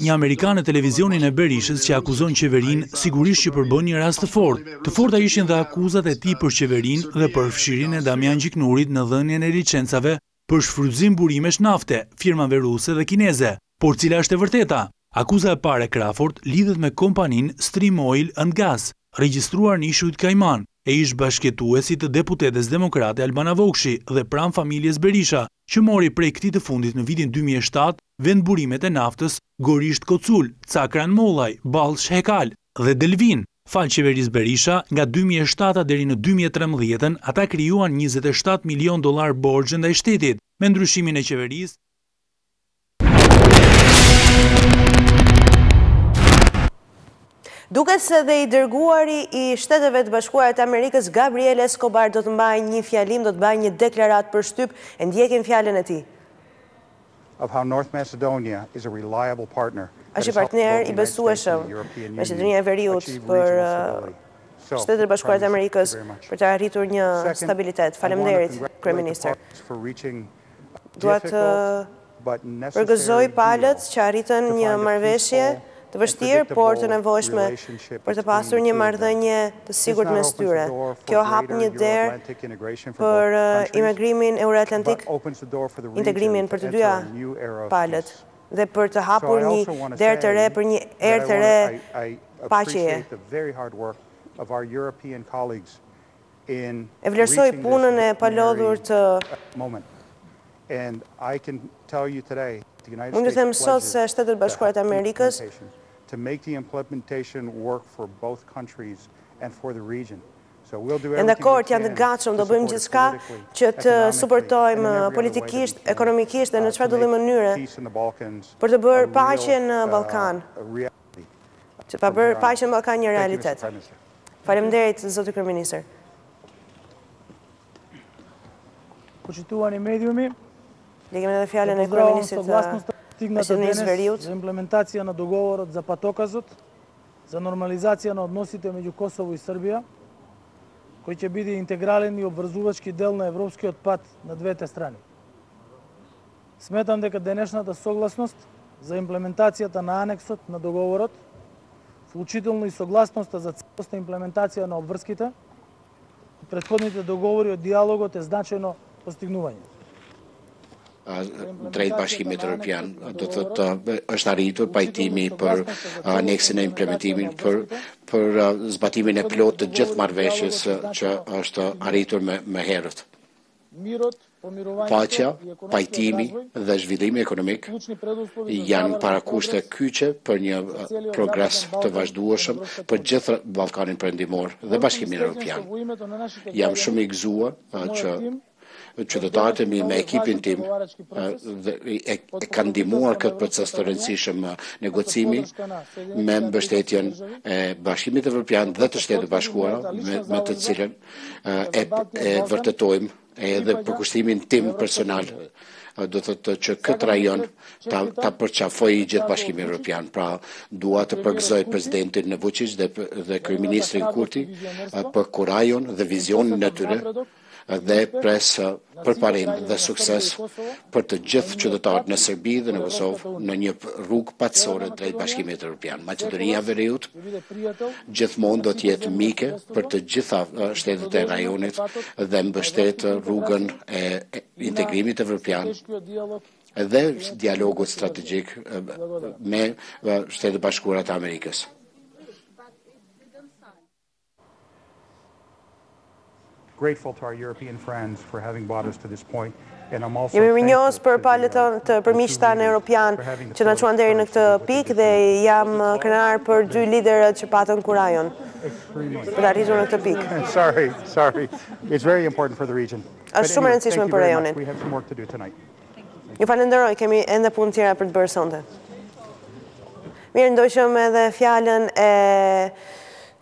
Një amerikan në televizionin e Berishës që akuzon qeverinë sigurisht që përbën një rast të fortë. Të forta ishin dhe akuzat e tij për qeverinë dhe për fshirjen e Damian Gjiknurit në dhënien e licencave për shfrytëzim burimesh nafte, firmave ruse dhe kineze. Por cila është e vërteta? Akuza e parë e Crawford lidhet me kompaninë Stream Oil and Gas, regjistruar në Ishujt Kajman, e ish bashkëtuesi të deputetes demokrate Albana Vokshi dhe pranë familjes Berisha, që mori prej këtij të fundit në vitin 2007 vend burimet e naftës Gorisht Kocul, Cakran Mollaj, Ballsh Hekal dhe Delvin. Fal qeverisë Berisha, nga 2007 deri në 2013 ata krijuan $27 milion borxhe ndaj shtetit. Me ndryshimin e qeverisë, Duket se dhe i dërguari i Shteteve të Bashkuara të Amerikës, Gabriel Escobar, do të mbajë një fjalim, do të bëjë një deklarat për shtyp, e ndjekim fjalën e tij. Është partner i besueshëm Maqedonia e Veriut për Shtetet e Bashkuara të Amerikës për të arritur një stabilitet. Faleminderit, kryeministër. Dua të përgëzoj palët që arritën një marrëveshje të vështirë, por të nevojshme për të pasur një marrëdhënie të sigurt mes tyre. Kjo hap një derë për integrimin euro-atlantik, integrimin për të dyja palët, dhe për të hapur një derë të re për një erë të re paqeje. E vlerësoj punën e palodhur të Mund të them sot se Shtetet Bashkuara të Amerikës janë dakord, janë të gatshëm, do bëjmë gjithçka që të suportojmë politikisht, ekonomikisht dhe në çfarë do lloj mënyre për të bërë paqen në Ballkan. Që pa bërë paqen në Ballkan një realitet. Faleminderit, zoti kryeministër. Почитувани медиуми, Легиме edhe fjalën e kryeministrit të Maqedonisë Veriut за имплементација на договорот за патоказот за нормализација на односите меѓу Косово и Србија, кој ќе биде интегрален и обврзувачки дел на европскиот пат на двете страни. Сметам дека денешната согласност за имплементацијата на анексот на договорот, вклучително и согласноста за целосна имплементација на обврските, претходните договори од диалогот е значајно постигнување. Drejt Bashkimit Evropian do thotë është arritur pajtimi për aneksin e implementimin për zbatimin e plotë të gjithë marrëveshjes që është arritur me herët. Paqja, pajtimi dhe zhvillimi ekonomik janë parakushte kyçe për një progres të vazhdueshëm për gjithë Ballkanin Perëndimor dhe Bashkimin Evropian. Jam shumë i gëzuar që qytetarët e mi me ekipin tim e kanë ndihmuar këtë proces të rëndësishëm negocimi me mbështetjen e Bashkimit Evropian dhe të Shtetit Bashkuara, me të cilën e vërtetojmë edhe përkushtimin tim personal, do të thotë që këtë rajon ta përqafoj i gjithë Bashkimi Evropian. Pra, dua të përgëzoj presidentin Vučić dhe kryeministrin Kurti për kurajon dhe vizionin e tyre dhe pres përparim dhe sukses për të gjithë qytetarët në Serbi dhe në Kosovë në një rrugë patësore drejt Bashkimit Evropian. Maqedonia e Veriut gjithmonë do të jetë mike për të gjitha shtetet e rajonit dhe mbështet rrugën e integrimit evropian dhe dialogut strategjik me Shtetet Bashkuara të Amerikës. Grateful to our European friends for having brought us to this point. Jemi mirënjohës për palët të përmiqtë tanë europian që na çuan deri në këtë pikë dhe jam krenar për dy liderët që patën kurajon për të arritur në këtë pikë. Sorry. It's very important for the region. Është shumë e rëndësishme për rajonin. Ju falenderoj, kemi ende punë tjera për të bërë sonte. Mirë, ndoqëm edhe fjalën e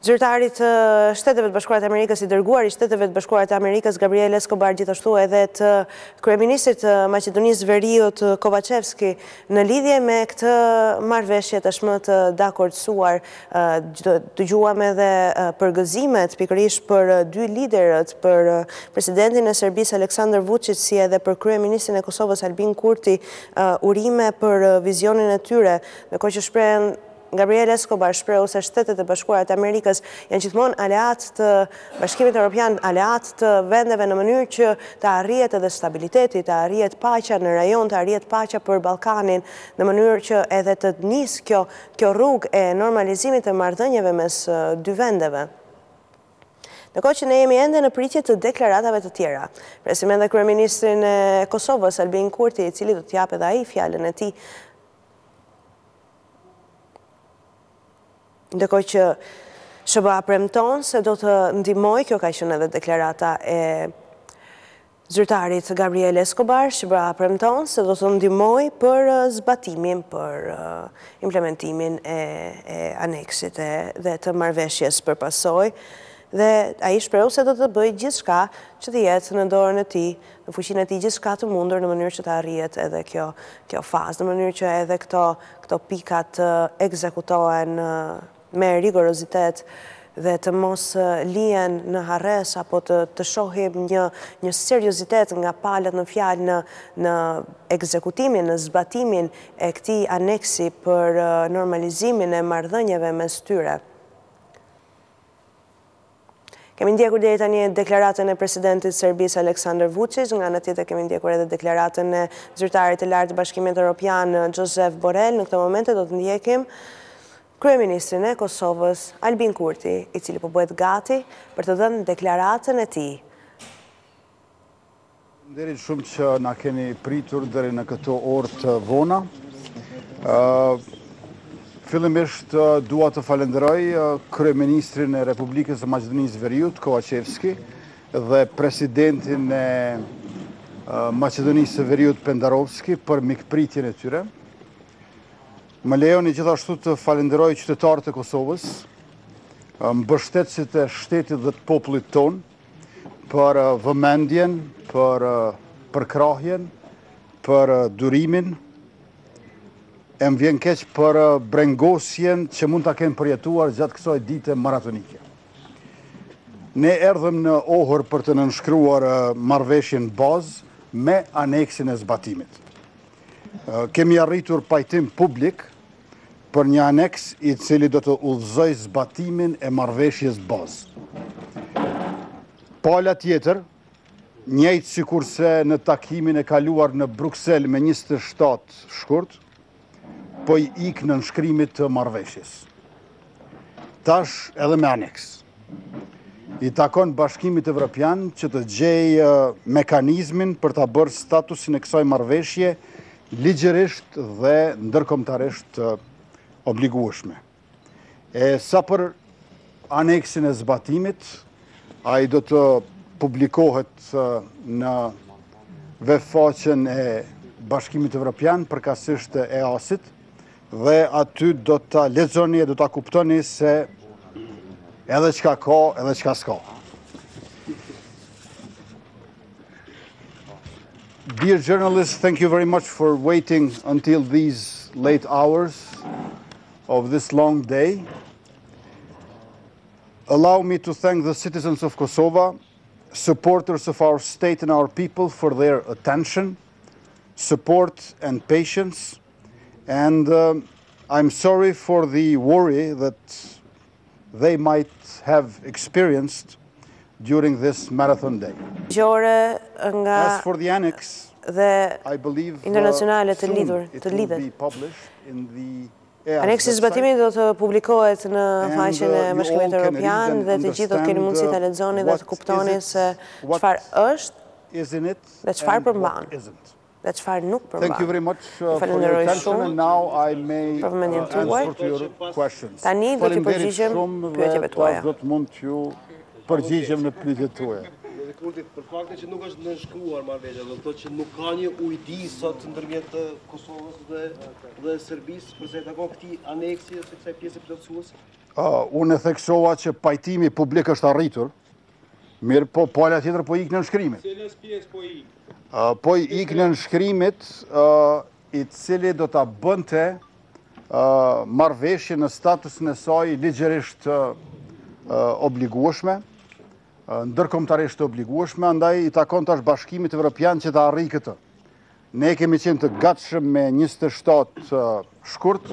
zyrtarit të Shteteve të Bashkuara të Amerikës, i dërguar i Shteteve të Bashkuara të Amerikës, Gabriel Escobar, gjithashtu edhe të kryeministrit të Maqedonisë Veriut, Kovacevski, në lidhje me këtë marrëveshje tashmë të dakordsuar. Dëgjuam edhe përgëzimet pikërisht për dy liderët, për presidentin e Serbisë Aleksandar Vučić, si edhe për kryeministrin e Kosovës Albin Kurti, urime për vizionin e tyre, ndërkohë që shprehen Gabriel Escobar shprehu se Shtetet e Bashkuara të Amerikës janë gjithmonë aleat të Bashkimit Evropian, aleat të vendeve në mënyrë që të arrihet edhe stabiliteti, të arrihet paqja në rajon, të arrihet paqja për Ballkanin, në mënyrë që edhe të nis kjo rrugë e normalizimit të marrëdhënieve mes dy vendeve. Ndërkohë që ne jemi ende në pritje të deklaratave të tjera. Presim edhe kryeministrin e Kosovës Albin Kurti, i cili do të japë edhe ai fjalën e tij. Ndërkohë që SBA premton se do të ndihmojë, kjo ka qenë edhe deklarata e zyrtarit Gabriel Escobar, SBA premton se do të ndihmojë për zbatimin, për implementimin e aneksit dhe të marrëveshjes përpasoj, dhe ai shprehu se do të bëjë gjithçka që të jetë në dorën e tij, në fuqinë e tij, gjithçka të mundur në mënyrë që të arrihet edhe kjo fazë, në mënyrë që edhe këto pikat ekzekutohen me rigorozitet dhe të mos lihen në harres apo të shohim një seriozitet nga palët në fjalë në ekzekutimin, në zbatimin e këtij aneksi për normalizimin e marrëdhënieve mes tyre. Kemi ndjekur deri tani deklaratën e presidentit Serbisë Aleksandar Vučić, nga ana tjetër kemi ndjekur edhe deklaratën e zyrtarit të lartë të Bashkimit Evropian Josep Borrell. Në këtë moment do të ndjekim kryeministrin e Kosovës Albin Kurti, i cili po bëhet gati për të dhënë deklaratën e tij. Faleminderit shumë që na keni pritur deri në këtë orë të vona. Fillimisht dua të falenderoj kryeministrin e Republikës së Maqedonisë Veriut, Kovacevski, dhe presidentin e Maqedonisë së Veriut, Pendarovski, për mikpritjen e tyre. Më lejoni gjithashtu të falenderoj qytetarët e Kosovës, mbështetësit e shtetit dhe të popullit ton, për vëmendjen, për përkrahjen, për durimin, e më vjen keq për brengosjen që mund ta kenë përjetuar gjatë kësaj dite maratonike. Ne erdhëm në ohër për të nënshkruar marrëveshjen bazë me aneksin e zbatimit. Kemi arritur pajtim publik për një aneks i cili do të udhëzoj zbatimin e marrëveshjes bazë. Pala tjetër, njëjtë sikurse në takimin e kaluar në Bruksel me 27 shkurt, po i ikë në nënshkrimit të marrëveshjes. Tash edhe me aneks. I takon Bashkimit Evropian që të gjejë mekanizmin për ta bërë statusin e kësaj marrëveshje ligjërisht dhe ndërkombëtarisht obligueshme. Sa për aneksin e zbatimit, ai do të publikohet në webfaqen e Bashkimit Evropian, përkatësisht e EAS-it, dhe aty do ta lexoni e do ta kuptoni se edhe çka ka, edhe çka s'ka. Dear journalists, thank you very much for waiting until these late hours of this long day. Allow me to thank the citizens of Kosovo, supporters of our state and our people, for their attention, support and patience. And I'm sorry for the worry that they might have experienced during this marathon day. As for the annex, I believe soon it will be published in the Aneksi i zbatimit do të publikohet në faqen e Bashkimit Evropian dhe të gjithë do të keni mundësi ta lexoni dhe të kuptoni se çfarë është is in it Dhe çfarë and what përmban? isn't. Dhe çfarë nuk përmban. Thank you very much for your Falenderoj attention shumë and now I may për vëmendjen tuaj. answer to your questions. Tani do t'i Faleminderit përgjigjem shumë pyetjeve dhe tuaja. pas do të mund t'ju përgjigjem në pyetjet tuaja. Kurti, për faktin që nuk është nënshkruar marrëveshja, do të thotë që nuk ka një ujdi sot ndërmjet Kosovës dhe Serbisë përse i takon këtij aneksi ose kësaj pjese plotësuese? Unë e theksova që pajtimi publik është arritur, mirë po pala tjetër po ik në nënshkrimit. Cilës pjesë po ik? Po ik në nënshkrimit i cili do ta bënte marrëveshje në statusin e saj ligjërisht obligueshme, ndërkombëtarisht obligueshme, andaj i takon tash Bashkimit Evropian që ta arrijë këtë. Ne kemi qenë të gatshëm me 27 shkurt,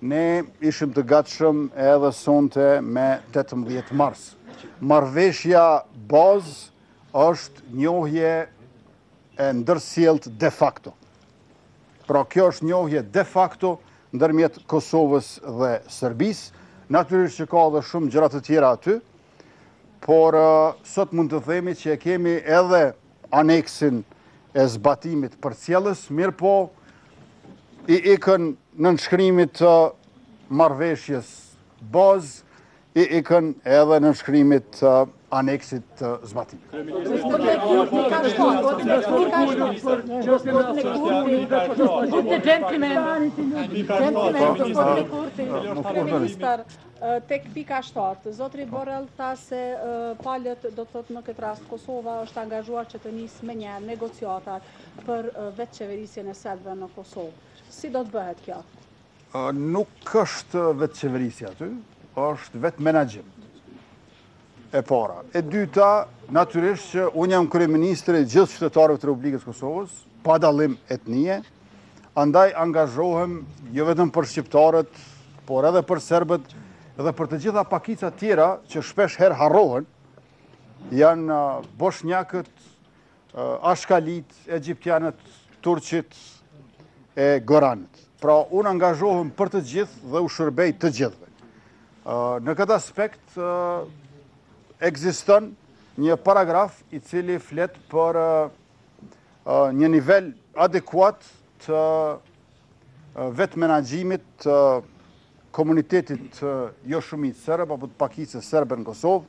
ne ishim të gatshëm edhe sonte me 18 mars. Marrëveshja bazë është njohje e ndërsjellët de facto. Pra kjo është njohje de facto ndërmjet Kosovës dhe Serbisë. Natyrisht që ka edhe shumë gjëra të tjera aty, por sot mund të themi që e kemi edhe aneksin e zbatimit përcjellës, mirë po i ikën në nënshkrimit të marrëveshjes bazë, i ikën edhe në nënshkrimit të aneksit të zbatimit. Tek pika 7, zotri Borrell tha se palët do të thotë në këtë rast Kosova është angazhuar që të nisë me një negociatar për vetë qeverisjen e serbëve në Kosovë. Si do të bëhet kjo? Nuk është vetë qeverisja aty, është vetë menaxhim. E para. E dyta, natyrisht që unë jam kryeministri i gjithë qytetarëve të Republikës Kosovës, pa dallim etnie, andaj angazhohem jo vetëm për shqiptarët, por edhe për serbët dhe për të gjitha pakica tjera që shpesh herë harrohen, janë bosnjakët, ashkalit, egjiptianët, turqit e goranët. Pra unë angazhohem për të gjithë dhe u shërbej të gjithëve. Në këtë aspekt ekziston një paragraf i cili flet për një nivel adekuat të vetë menaxhimit të komunitetit jo shumicë serb apo të pakicës serbe në Kosovë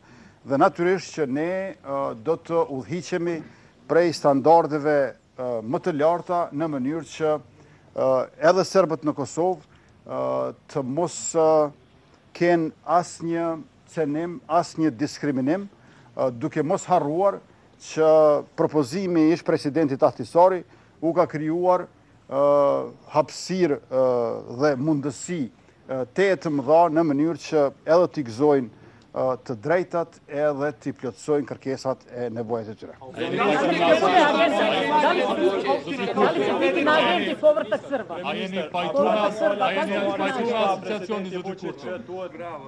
dhe natyrisht që ne do të udhëhiqemi prej standardeve më të larta në mënyrë që edhe serbët në Kosovë të mos kenë asnjë cenim, asnjë diskriminim, duke mos harruar që propozimi ish presidentit Ahtisari u ka krijuar hapësirë dhe mundësi të mëdha në mënyrë që edhe t'i gëzojnë të drejtat edhe t'i plotësojnë kërkesat e nevojat e tyre. A jeni pajtuna asociacionin zoti Kurti?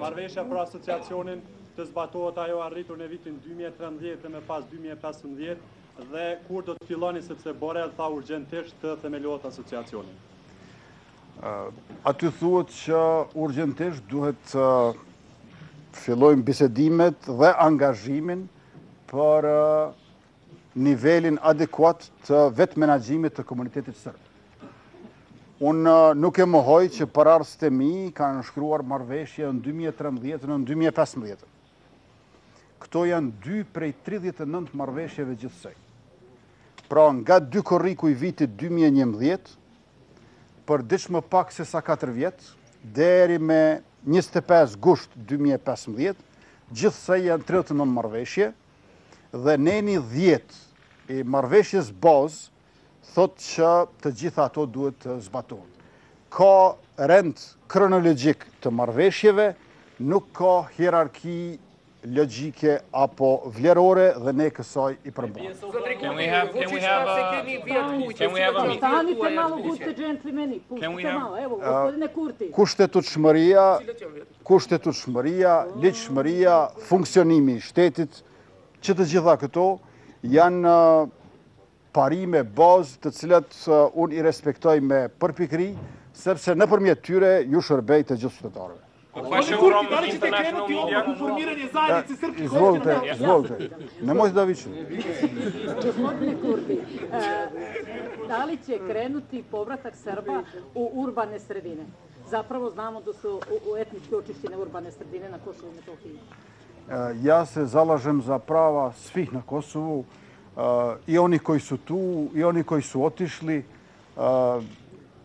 Marrëveshja për asociacionin të zbatohet ajo arritur në vitin 2013 dhe më pas 2015 dhe kur do të filloni sepse Borrell tha urgjentisht të themelohet asociacioni. Aty thuhet që urgjentisht duhet fillojmë bisedimet dhe angazhimin për nivelin adekuat të vetë menaxhimit të komunitetit sërb. Unë nuk e mohoj që pararësit e mi kanë shkruar marrëveshje në 2013 në 2015. Këto janë 2 prej 39 marrëveshjeve gjithsej. Pra nga 2 korriku i vitit 2011, për diç më pak se sa 4 vjetë, deri me 25 gusht 2015, gjithsej janë 39 marrëveshje, dhe neni 10 i marrëveshjes bazë thot që të gjitha ato duhet të zbatohen. Ka rend kronologjik të marrëveshjeve, nuk ka hierarki logjike apo vlerore dhe ne kësaj i përmbajmë. Kushtetutshmëria, ligjshmëria, funksionimi i shtetit, që të gjitha këto janë parime bazë të cilat unë i respektoj me përpikri, sepse nëpërmjet tyre ju shërbej të gjithë qytetarëve. Gospodine Kurti, da li ćete krenuti odmah u formiranje zajednice srpskih Izvolite, nemojte da vičete. Gospodine Kurti, da li će krenuti povratak Srba u urbane sredine? Zapravo znamo da su etnički očišćene urbane sredine na Kosovu i Metohiji. Ja se zalažem za prava svih na Kosovu, i oni koji su tu, i oni koji su otišli.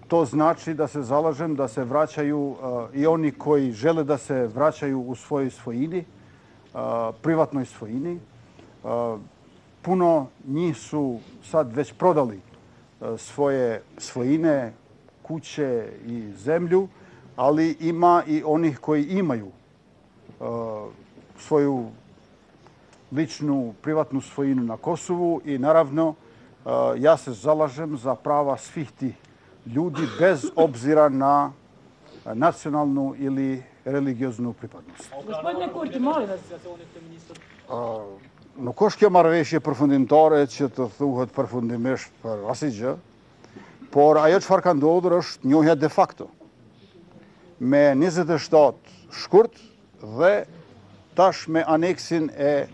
To znači da se zalažem da se vraćaju i oni koji žele da se vraćaju u svojoj svojini, privatnoj svojini. Puno njih su sad već prodali svoje svojine, kuće i zemlju, ali ima i onih koji imaju svoju ličnu, privatnu svojinu na Kosovu i naravno ja se zalažem za prava svih tih ljudi bez obzira na nacionalnu ili religioznu pripadnost. Gospodine Kurti, molim vas. Nuk është kjo marrëveshje përfundimtare që të thuhet përfundimisht për asnjë gjë, por ajo çfarë ka ndodhur është njohja de facto. Me 27 shkurt dhe tash me aneksin e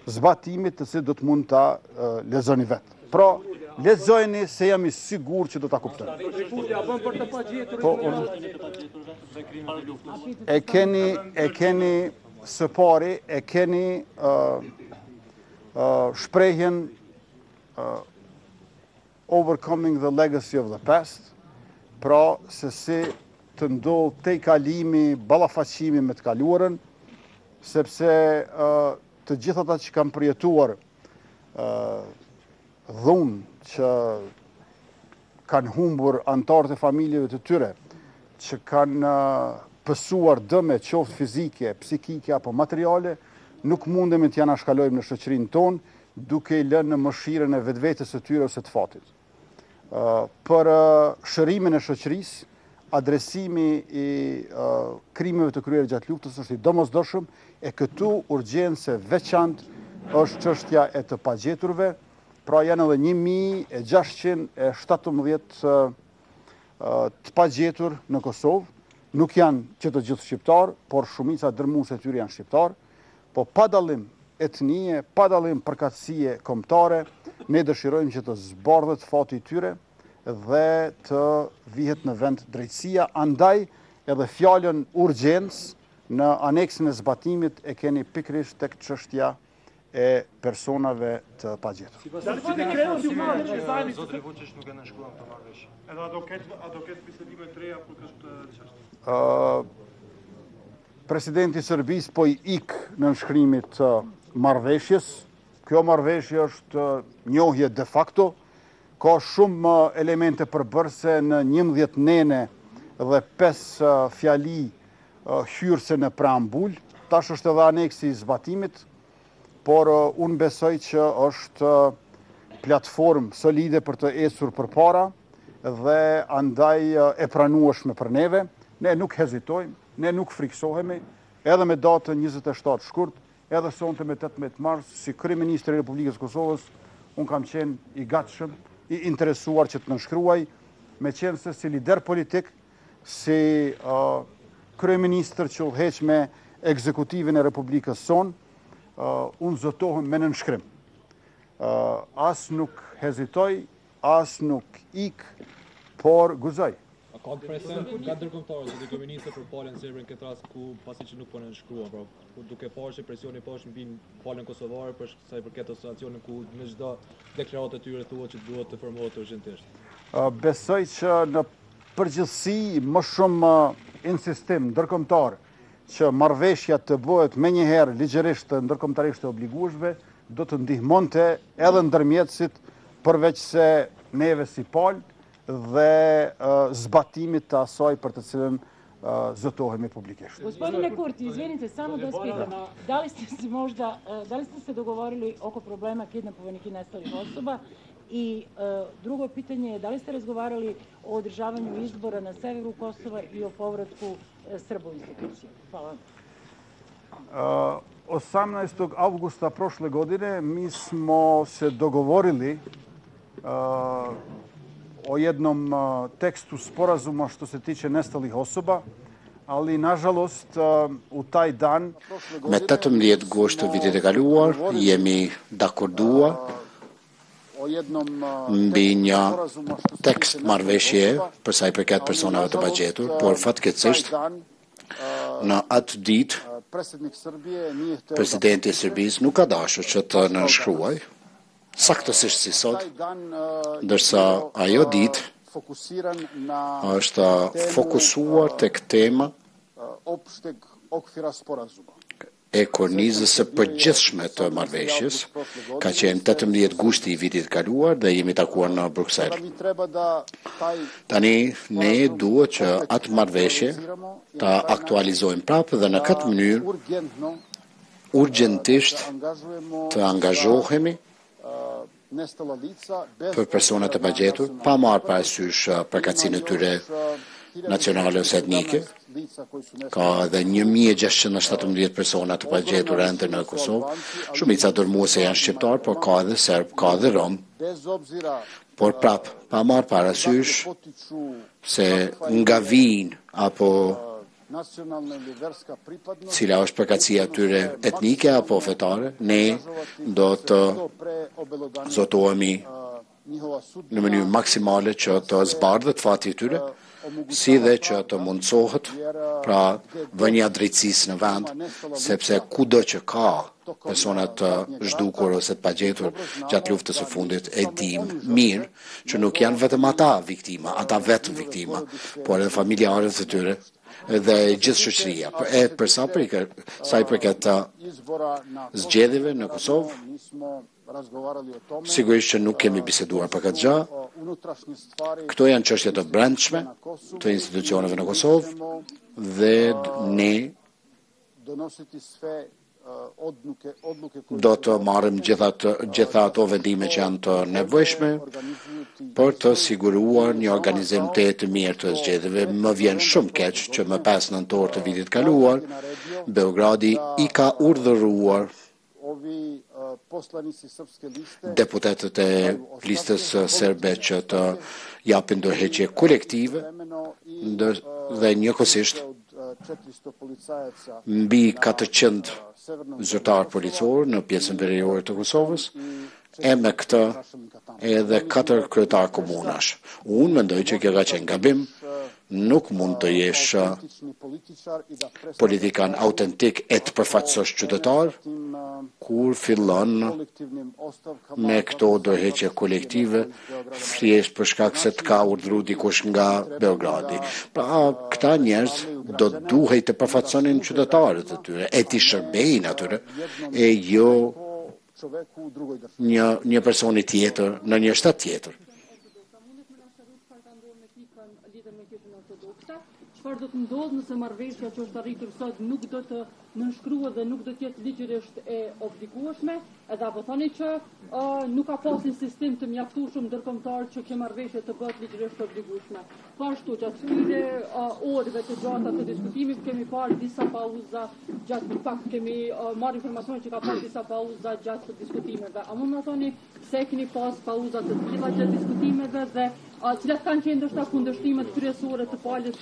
zbatimit të cilët do të mund ta lexoni vetë. Pra, lexojeni se jam I sigurt që do ta kuptoni. E keni së pari, e keni shprehjen overcoming the legacy of the past, pra se si të ndodh te kalimi, ballafaqimi me të kaluarën, sepse të gjithë ata që kanë përjetuar dhunë që kanë humbur antarët e familjeve të tyre, që kanë pësuar dëme qoftë fizike, psikike apo materiale, nuk mundemi të janë shkalojmë në shoqërinë tonë, duke I lënë në mëshirën e vetvetes së tyre ose të fatit. Për shërimin e shoqërisë, adresimi I krimeve të kryer gjatë luftës është I domosdoshëm e këtu urgjencë veçantë është çështja e të pagjeturve, pra janë edhe 1617 të pagjetur në Kosovë, nuk janë që të gjithë shqiptar, por shumica dërmuese e tyre janë shqiptar, po pa dallim etnie, pa dallim përkatësie kombëtare, ne dëshirojmë që të zbardhet fati I tyre dhe të vihet në vend drejtësia, andaj edhe fjalën urgjencë në aneksin e zbatimit e keni pikërisht tek çështja e personave të pagjetur. Zotri Vučić nuk e nënshkruan këtë marrëveshje. Edhe a do ketë bisedime të reja për këtë çështje? Presidenti I Serbisë po I ik në nënshkrimit të marrëveshjes. Kjo marrëveshje është njohje de facto, ka shumë elemente përbërëse në 11 nene dhe 5 fjali hyrëse në preambul. Tash është edhe aneksi I zbatimit, por unë besoj që është platformë solide për të ecur përpara dhe andaj e pranueshme për neve. Ne nuk hezitojmë, ne nuk friksohemi, edhe me datën 27 shkurt, edhe sonte me 18 mars, si kryeministri I Republikës Kosovës, unë kam qenë I gatshëm, I interesuar që të nënshkruaj, me qenë se si lider politik, si kryeministër që udhëheq me ekzekutivin e Republikës sonë, unë zotohem me nënshkrim. As nuk hezitoj, as nuk ik, por guzoj. A ka presion nga ndërkombëtarët që kryeministri për palën serbe në këtë rast ku pasi që nuk po nënshkruan, pra duke parë se presioni poshtë mbi palën kosovare për sa I përket situacionit ku në çdo deklaratë e tyre thuhet që duhet të formohet urgjentisht. Besoj që në përgjithësi më shumë insistim ndërkombëtar që marrëveshja të bëhet menjëherë ligjërisht ndërkombëtarisht të obligueshme, do të ndihmonte edhe ndërmjetësit përveç se neve si palë dhe zbatimit të asaj për të cilën zotohemi publikisht. Gospodine Kurti, izvinite, samo da vas pitam, da li ste se dogovorili oko problema kidnapovanih I nestalih osoba? I drugo pitanje je, da li ste razgovarali o održavanju izbora na severu Kosova I o povratku Srba u institucije? Hvala. 18. avgusta prošle godine mi smo se dogovorili o jednom tekstu sporazuma što se tiče nestalih osoba. Ali nažalost u taj dan me 18 gusht të vitit e kaluar jemi dakorduar mbi një tekst marrëveshje për sa i përket personave të pagjetur, por fatkeqësisht në atë ditë presidenti i Serbisë nuk ka dashur që të nënshkruaj saktësisht si sot, ndërsa ajo ditë është fokusuar tek tema e kornizës së përgjithshme të marrëveshjes, ka qenë 18 gushti i vitit kaluar dhe jemi takuar në Bruksel. Tani ne duhet që atë marrëveshje ta aktualizojmë prapë dhe në këtë mënyrë urgjentisht të angazhohemi për personat e pagjetur, pa marrë parasysh përkatësinë e tyre nacionale ose etnike. Ka edhe 1617 persona të pagjetur ende në Kosovë. Shumica dërmuese janë shqiptar, por ka edhe serb, ka edhe rom. Por prap, pa marrë parasysh se nga vijnë apo cila është përkatësia tyre etnike apo fetare, ne do të zotohemi në mënyrë maksimale që të zbardhet fati i tyre, si dhe që të mundsohet pra vënia drejtësisë në vend, sepse kudo që ka persona të zhdukur ose të pagjetur gjatë luftës së fundit e dim mirë që nuk janë vetëm ata viktima, ata vetë viktima, por edhe familjarët e tyre dhe gjithë shoqëria. E për sa i përket zgjedhjeve në Kosovë, sigurisht që nuk kemi biseduar për këtë gjë. Këto janë çështje të brendshme të institucioneve në Kosovë dhe ne do të marrim gjitha ato vendime që janë të nevojshme për të siguruar një organizim të mirë të zgjedhjeve. Më vjen shumë keq që më 5 nëntor të vitit kaluar, Beogradi i ka urdhëruar deputetët e listës serbe që të japin ndërheqje kolektive dhe njëkohësisht mbi 400 zyrtar policor në pjesën veriore të Kosovës, e me këtë edhe 4 kryetar komunash. Unë mendoj që kjo ka qenë gabim, nuk mund të jesh politikan autentik e të përfaqësosh qytetar kur fillon me këto ndërheqje kolektive thjesht për shkak se të ka urdhëruar dikush nga Beogradi. Pra këta njerëz do duhej të përfaqësonin qytetarët e tyre, e të shërbejnë atyre, e jo një personi tjetër në një shtet tjetër. Çfarë do të ndodhë nëse marrëveshja që është arritur sot nuk do të nënshkruhet dhe nuk do të jetë ligjërisht e obligueshme, edhe apo thoni që nuk ka pas një sistem të mjaftueshëm ndërkombëtar që kjo marrëveshje të bëhet ligjërisht e obligueshme. Po ashtu gjatë këtyre orëve të gjata të diskutimit kemi parë disa pauza gjatë pak kemi marrë informacione që ka pasur disa pauza gjatë diskutimeve. A mund të thoni pse keni pas pauza të tilla gjatë diskutimeve dhe cilat kanë qenë ndoshta kundërshtimet kryesore të palës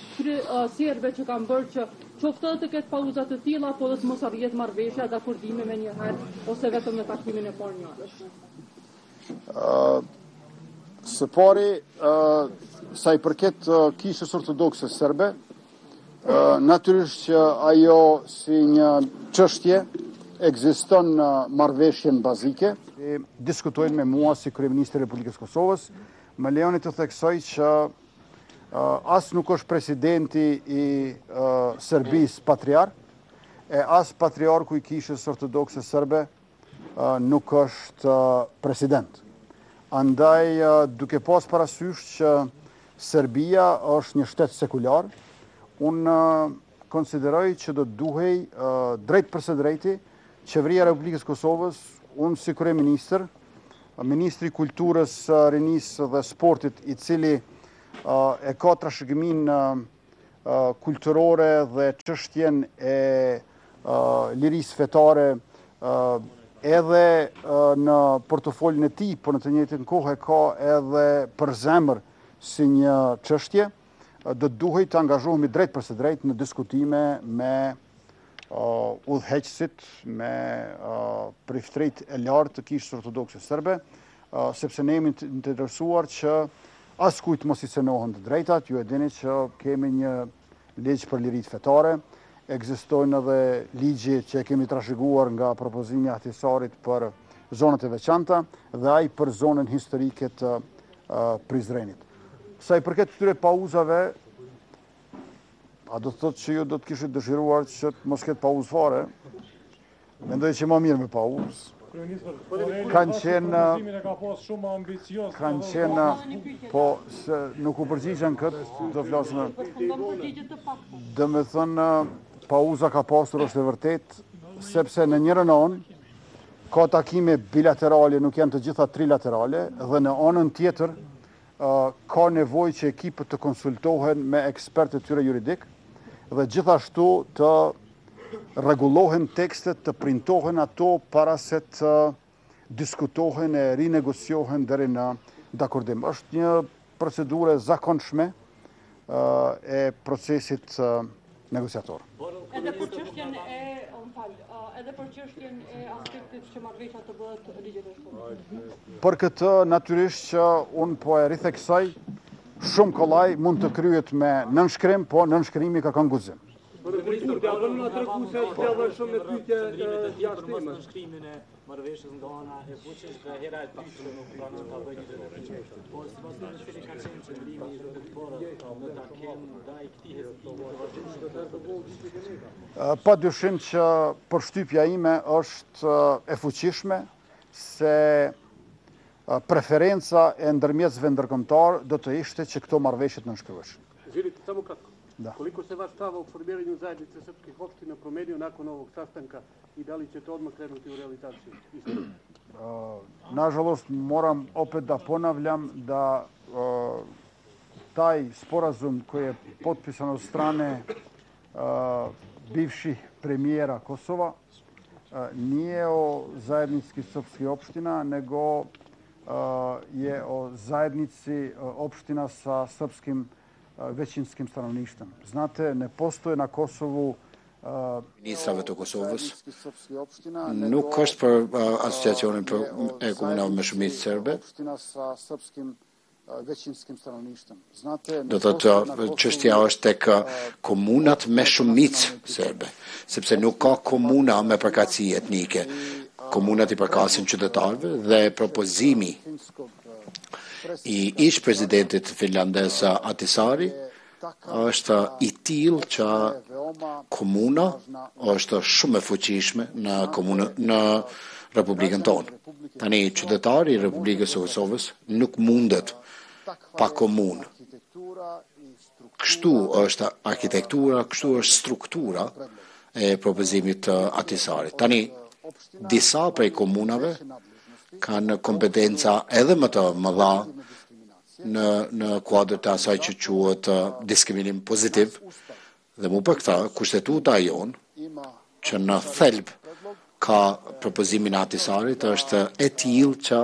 serbe që kanë bërë që qoftë të ketë pauza të tilla apo të mos arrihet marrëveshja dhe akordime me një herë ose vetëm në takimin e parë javësh. Së pari, sa i përket kishës ortodokse serbe, natyrisht që ajo si një çështje ekziston në marrëveshjen bazike. Diskutojnë me mua si kryeministri i Republikës Kosovës. Më lejoni të theksoj që as nuk është presidenti i Serbisë patriark, e as patriarku i kishës ortodokse serbe nuk është president. Andaj, duke pas parasysh që Serbia është një shtet sekular, unë konsideroj që do duhej drejt përse drejti Qeveria e Republikës Kosovës, unë si kryeministër, Ministri i Kulturës, Rinisë dhe Sportit, i cili e ka trashëgimin kulturore dhe çështjen e lirisë fetare edhe në portofolin e tij, por në të njëjtën kohë ka edhe për zemër si një çështje. do duhet të angazhohemi drejt për së drejt në diskutime me udhëheqësit, me priftërit e lartë të kishës ortodokse serbe, sepse ne jemi të interesuar që askujt mos i cenohen të drejtat. Ju e dini që kemi një ligj për lirit fetare, ekzistojnë edhe ligje që kemi trashëguar nga propozimi i Ahtisarit për zonat e veçanta dhe ai për zonën historike të Prizrenit. Sa i përket këtyre pauzave, a do të thotë që ju do të kishit dëshiruar që të mos ketë pauzë fare? Mendoj që më mirë me pauzë. Kanë qenë, po nuk u përgjigjen këtë, do flasme. Dhe me thënë, pauza ka pasur është e vërtet, sepse në njërën anë, ka takime bilaterale, nuk janë të gjitha trilaterale, dhe në anën tjetër, ka nevoj që ekipët të konsultohen me ekspertët tyre juridik, dhe gjithashtu të rregullohen tekstet, të printohen ato para se të diskutohen e rinegociohen deri në dakordim. Është një procedurë zakonshme e procesit negociator. Edhe për çështjen e aspektit që marrëveshja të bëhet ligjet e shkollës. Për këtë natyrisht që unë po e ritheksoj, shumë kollaj mund të kryhet me nënshkrim, po nënshkrimi ka kanë guxim. Për ministër, do të na tregoj se ka shumë pyetje jashtëme. Nënshkrimin e marrëveshjes nga ana e fuqishme dhe hera e dytë nuk pranon ta bëjë ligjet e shkollës. Po sipas të cili ka qenë qëndrimi i zotërit Borë, do ta kenë ndaj këtij hesitimi. Pa dyshim që përshtypja ime është e fuqishme se preferenca e ndërmjetësve ndërkombëtar do të ishte që këto marrëveshje të nënshkruheshin. Želite samo kratko. Koliko se vaš stav o formiranju zajednice srpskih opština promenio nakon ovog sastanka i da li ćete odmah krenuti u realizaciju? Nažalost, moram opet da ponavljam da taj sporazum koji je potpisan od strane bivših premijera Kosova nije o zajednici srpskih opština, nego je o zajednici opština sa srpskim većinskim stanovništvom. Znate, ne postoje na Kosovu Ministrave të Kosovës nuk është për asociacionin e komunave me shumicë serbe. Do të thotë çështja është tek komunat me shumicë serbe, sepse nuk ka komuna me përkatësi etnike. Komunat i përkasin qytetarëve dhe propozimi i ish presidentit finlandes Ahtisaari është i tillë që komuna është shumë e fuqishme në Republikën tonë. Tani qytetari i Republikës së Kosovës nuk mundet pa komunë. Kështu është arkitektura, kështu është struktura e propozimit të Ahtisaarit. Tani disa prej komunave kanë kompetenca edhe më të mëdha në kuadër të asaj që quhet diskriminim pozitiv dhe mu për këta kushtetuta jonë që në thelb ka propozimin e Ahtisaarit është e tillë që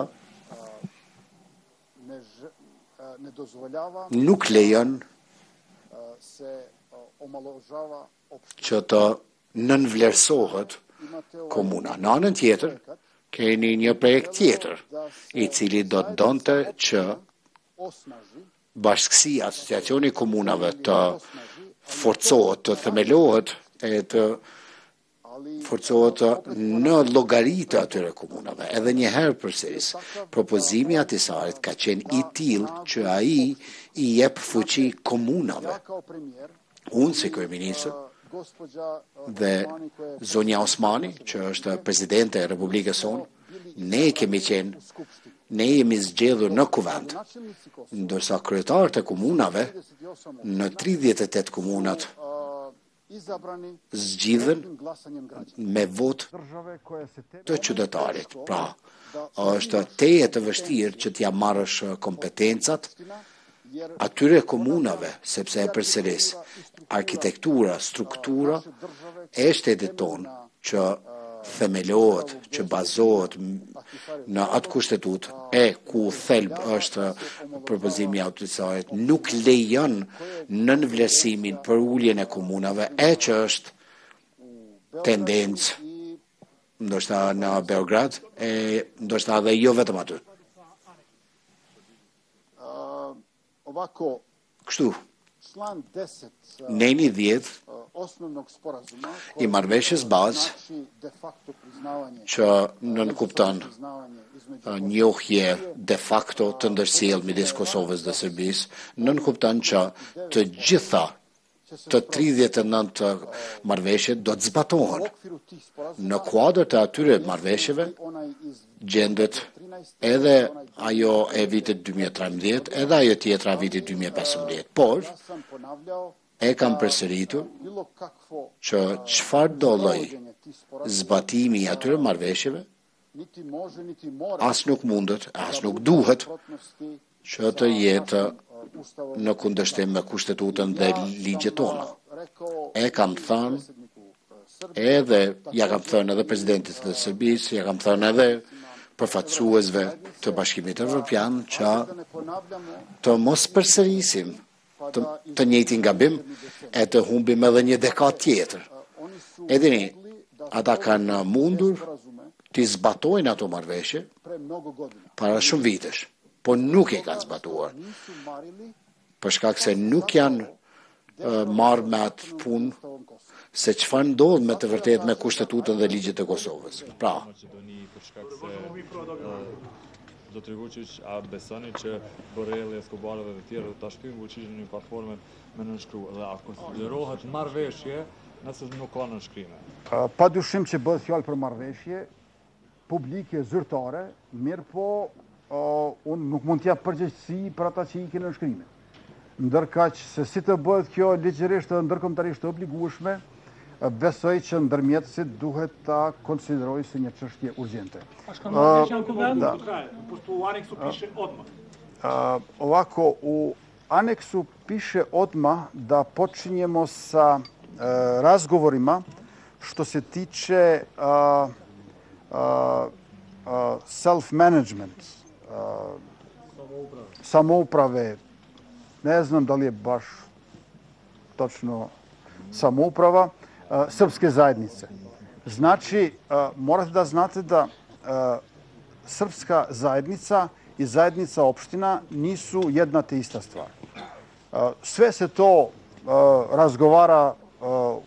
nuk lejon që të nënvlerësohet komuna. Në anën tjetër, keni një projekt tjetër, i cili do të donte që bashkësia, asociacioni komunave të forcohet, të themelohet e të forcohet në llogaritë atyre komunave. Edhe një herë përsëris, propozimi i Ahtisaarit ka qenë i tillë që ai i jep fuqi komunave. Unë si kryeministër dhe zonja Osmani, që është presidente e Republikës sonë, ne jemi zgjedhur në kuvend, ndërsa kryetarët e komunave në 38 komunat zgjidhen me votë të qytetarit. Pra, është teje të vështirë që t'ja marrësh kompetencat atyre komunave, sepse e përsëris arkitektura, struktura e shtetit tonë që themelohet, që bazohet në atë kushtetut ku thelb është propozimi i autorizarit, nuk lejon nënvlerësimin për uljen e komunave që është tendencë ndoshta në Beograd ndoshta edhe jo vetëm aty. Kështu, Neni 10 i marrëveshjes bazë që nënkupton njohje de facto të ndërsjellë midis Kosovës dhe Serbisë, nënkupton që të gjitha të 39 marrëveshjet do të zbatohen. Në kuadër të atyre marrëveshjeve gjendet edhe ajo e vitit 2013, edhe ajo tjetra vitit 2015. Por, kam përsëritur që çfarë do lloj zbatimi i atyre marrëveshjeve, as nuk mundet, as nuk duhet që të jetë në kundërshtim me kushtetutën dhe ligjet tona. Kam thënë edhe, kam thënë edhe presidentit të Serbisë, kam thënë edhe përfaqësuesve të Bashkimit Evropian që të mos përsërisim të njëjtin gabim të humbim edhe një dekadë tjetër. Edini, ata kanë mundur të zbatojnë ato marrëveshje para shumë vitesh, por nuk i kanë zbatuar. Për shkak se nuk janë marrë me atë punë se çfarë ndodh me të vërtetë me kushtetutën dhe ligjet e Kosovës. Pra, Zotri Vučić, a besoni që Borrelli, Escobar dhe të tjerë ta shtyjnë Vučićin në një platformë me nënshkruar dhe a konsiderohet marrëveshje nëse nuk ka nënshkrime? Padyshim që bëhet fjalë për marrëveshje publike zyrtare, mirë po unë nuk mund t'jap përgjegjësi për ata që ikin nënshkrime. Ndërkaq se si të bëhet kjo ligjërisht dhe ndërkombëtarisht të obligueshme, besoj që ndërmjetësit duhet ta konsiderojnë si një çështje urgjente. U aneksu piše odmah. Ovako, u aneksu piše odmah da počinjemo sa razgovorima što se tiče self-management, samouprave, ne znam da li je baš točno samouprava, srpske zajednice. Znači, morate da znate da srpska zajednica i zajednica opština nisu jedna te ista stvar. Sve se to razgovara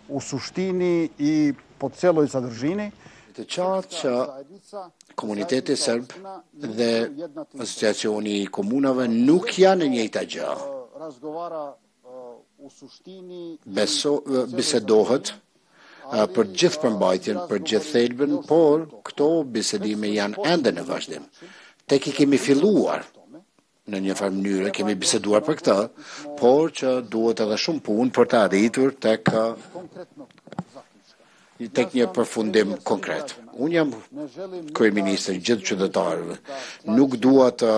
u suštini i po celoj sadržini. Të qartë që komuniteti serb dhe asociacioni i komunave nuk janë në njëjta gjë. Bisedohet për gjithë përmbajtjen, për gjithë thelbën, por këto bisedime janë ende në vazhdim. Tek i kemi filluar në një farë mënyrë, kemi biseduar për këtë, por që duhet edhe shumë punë për të arritur tek një përfundim konkret. Unë jam kryeministri gjithë qytetarëve. Nuk dua të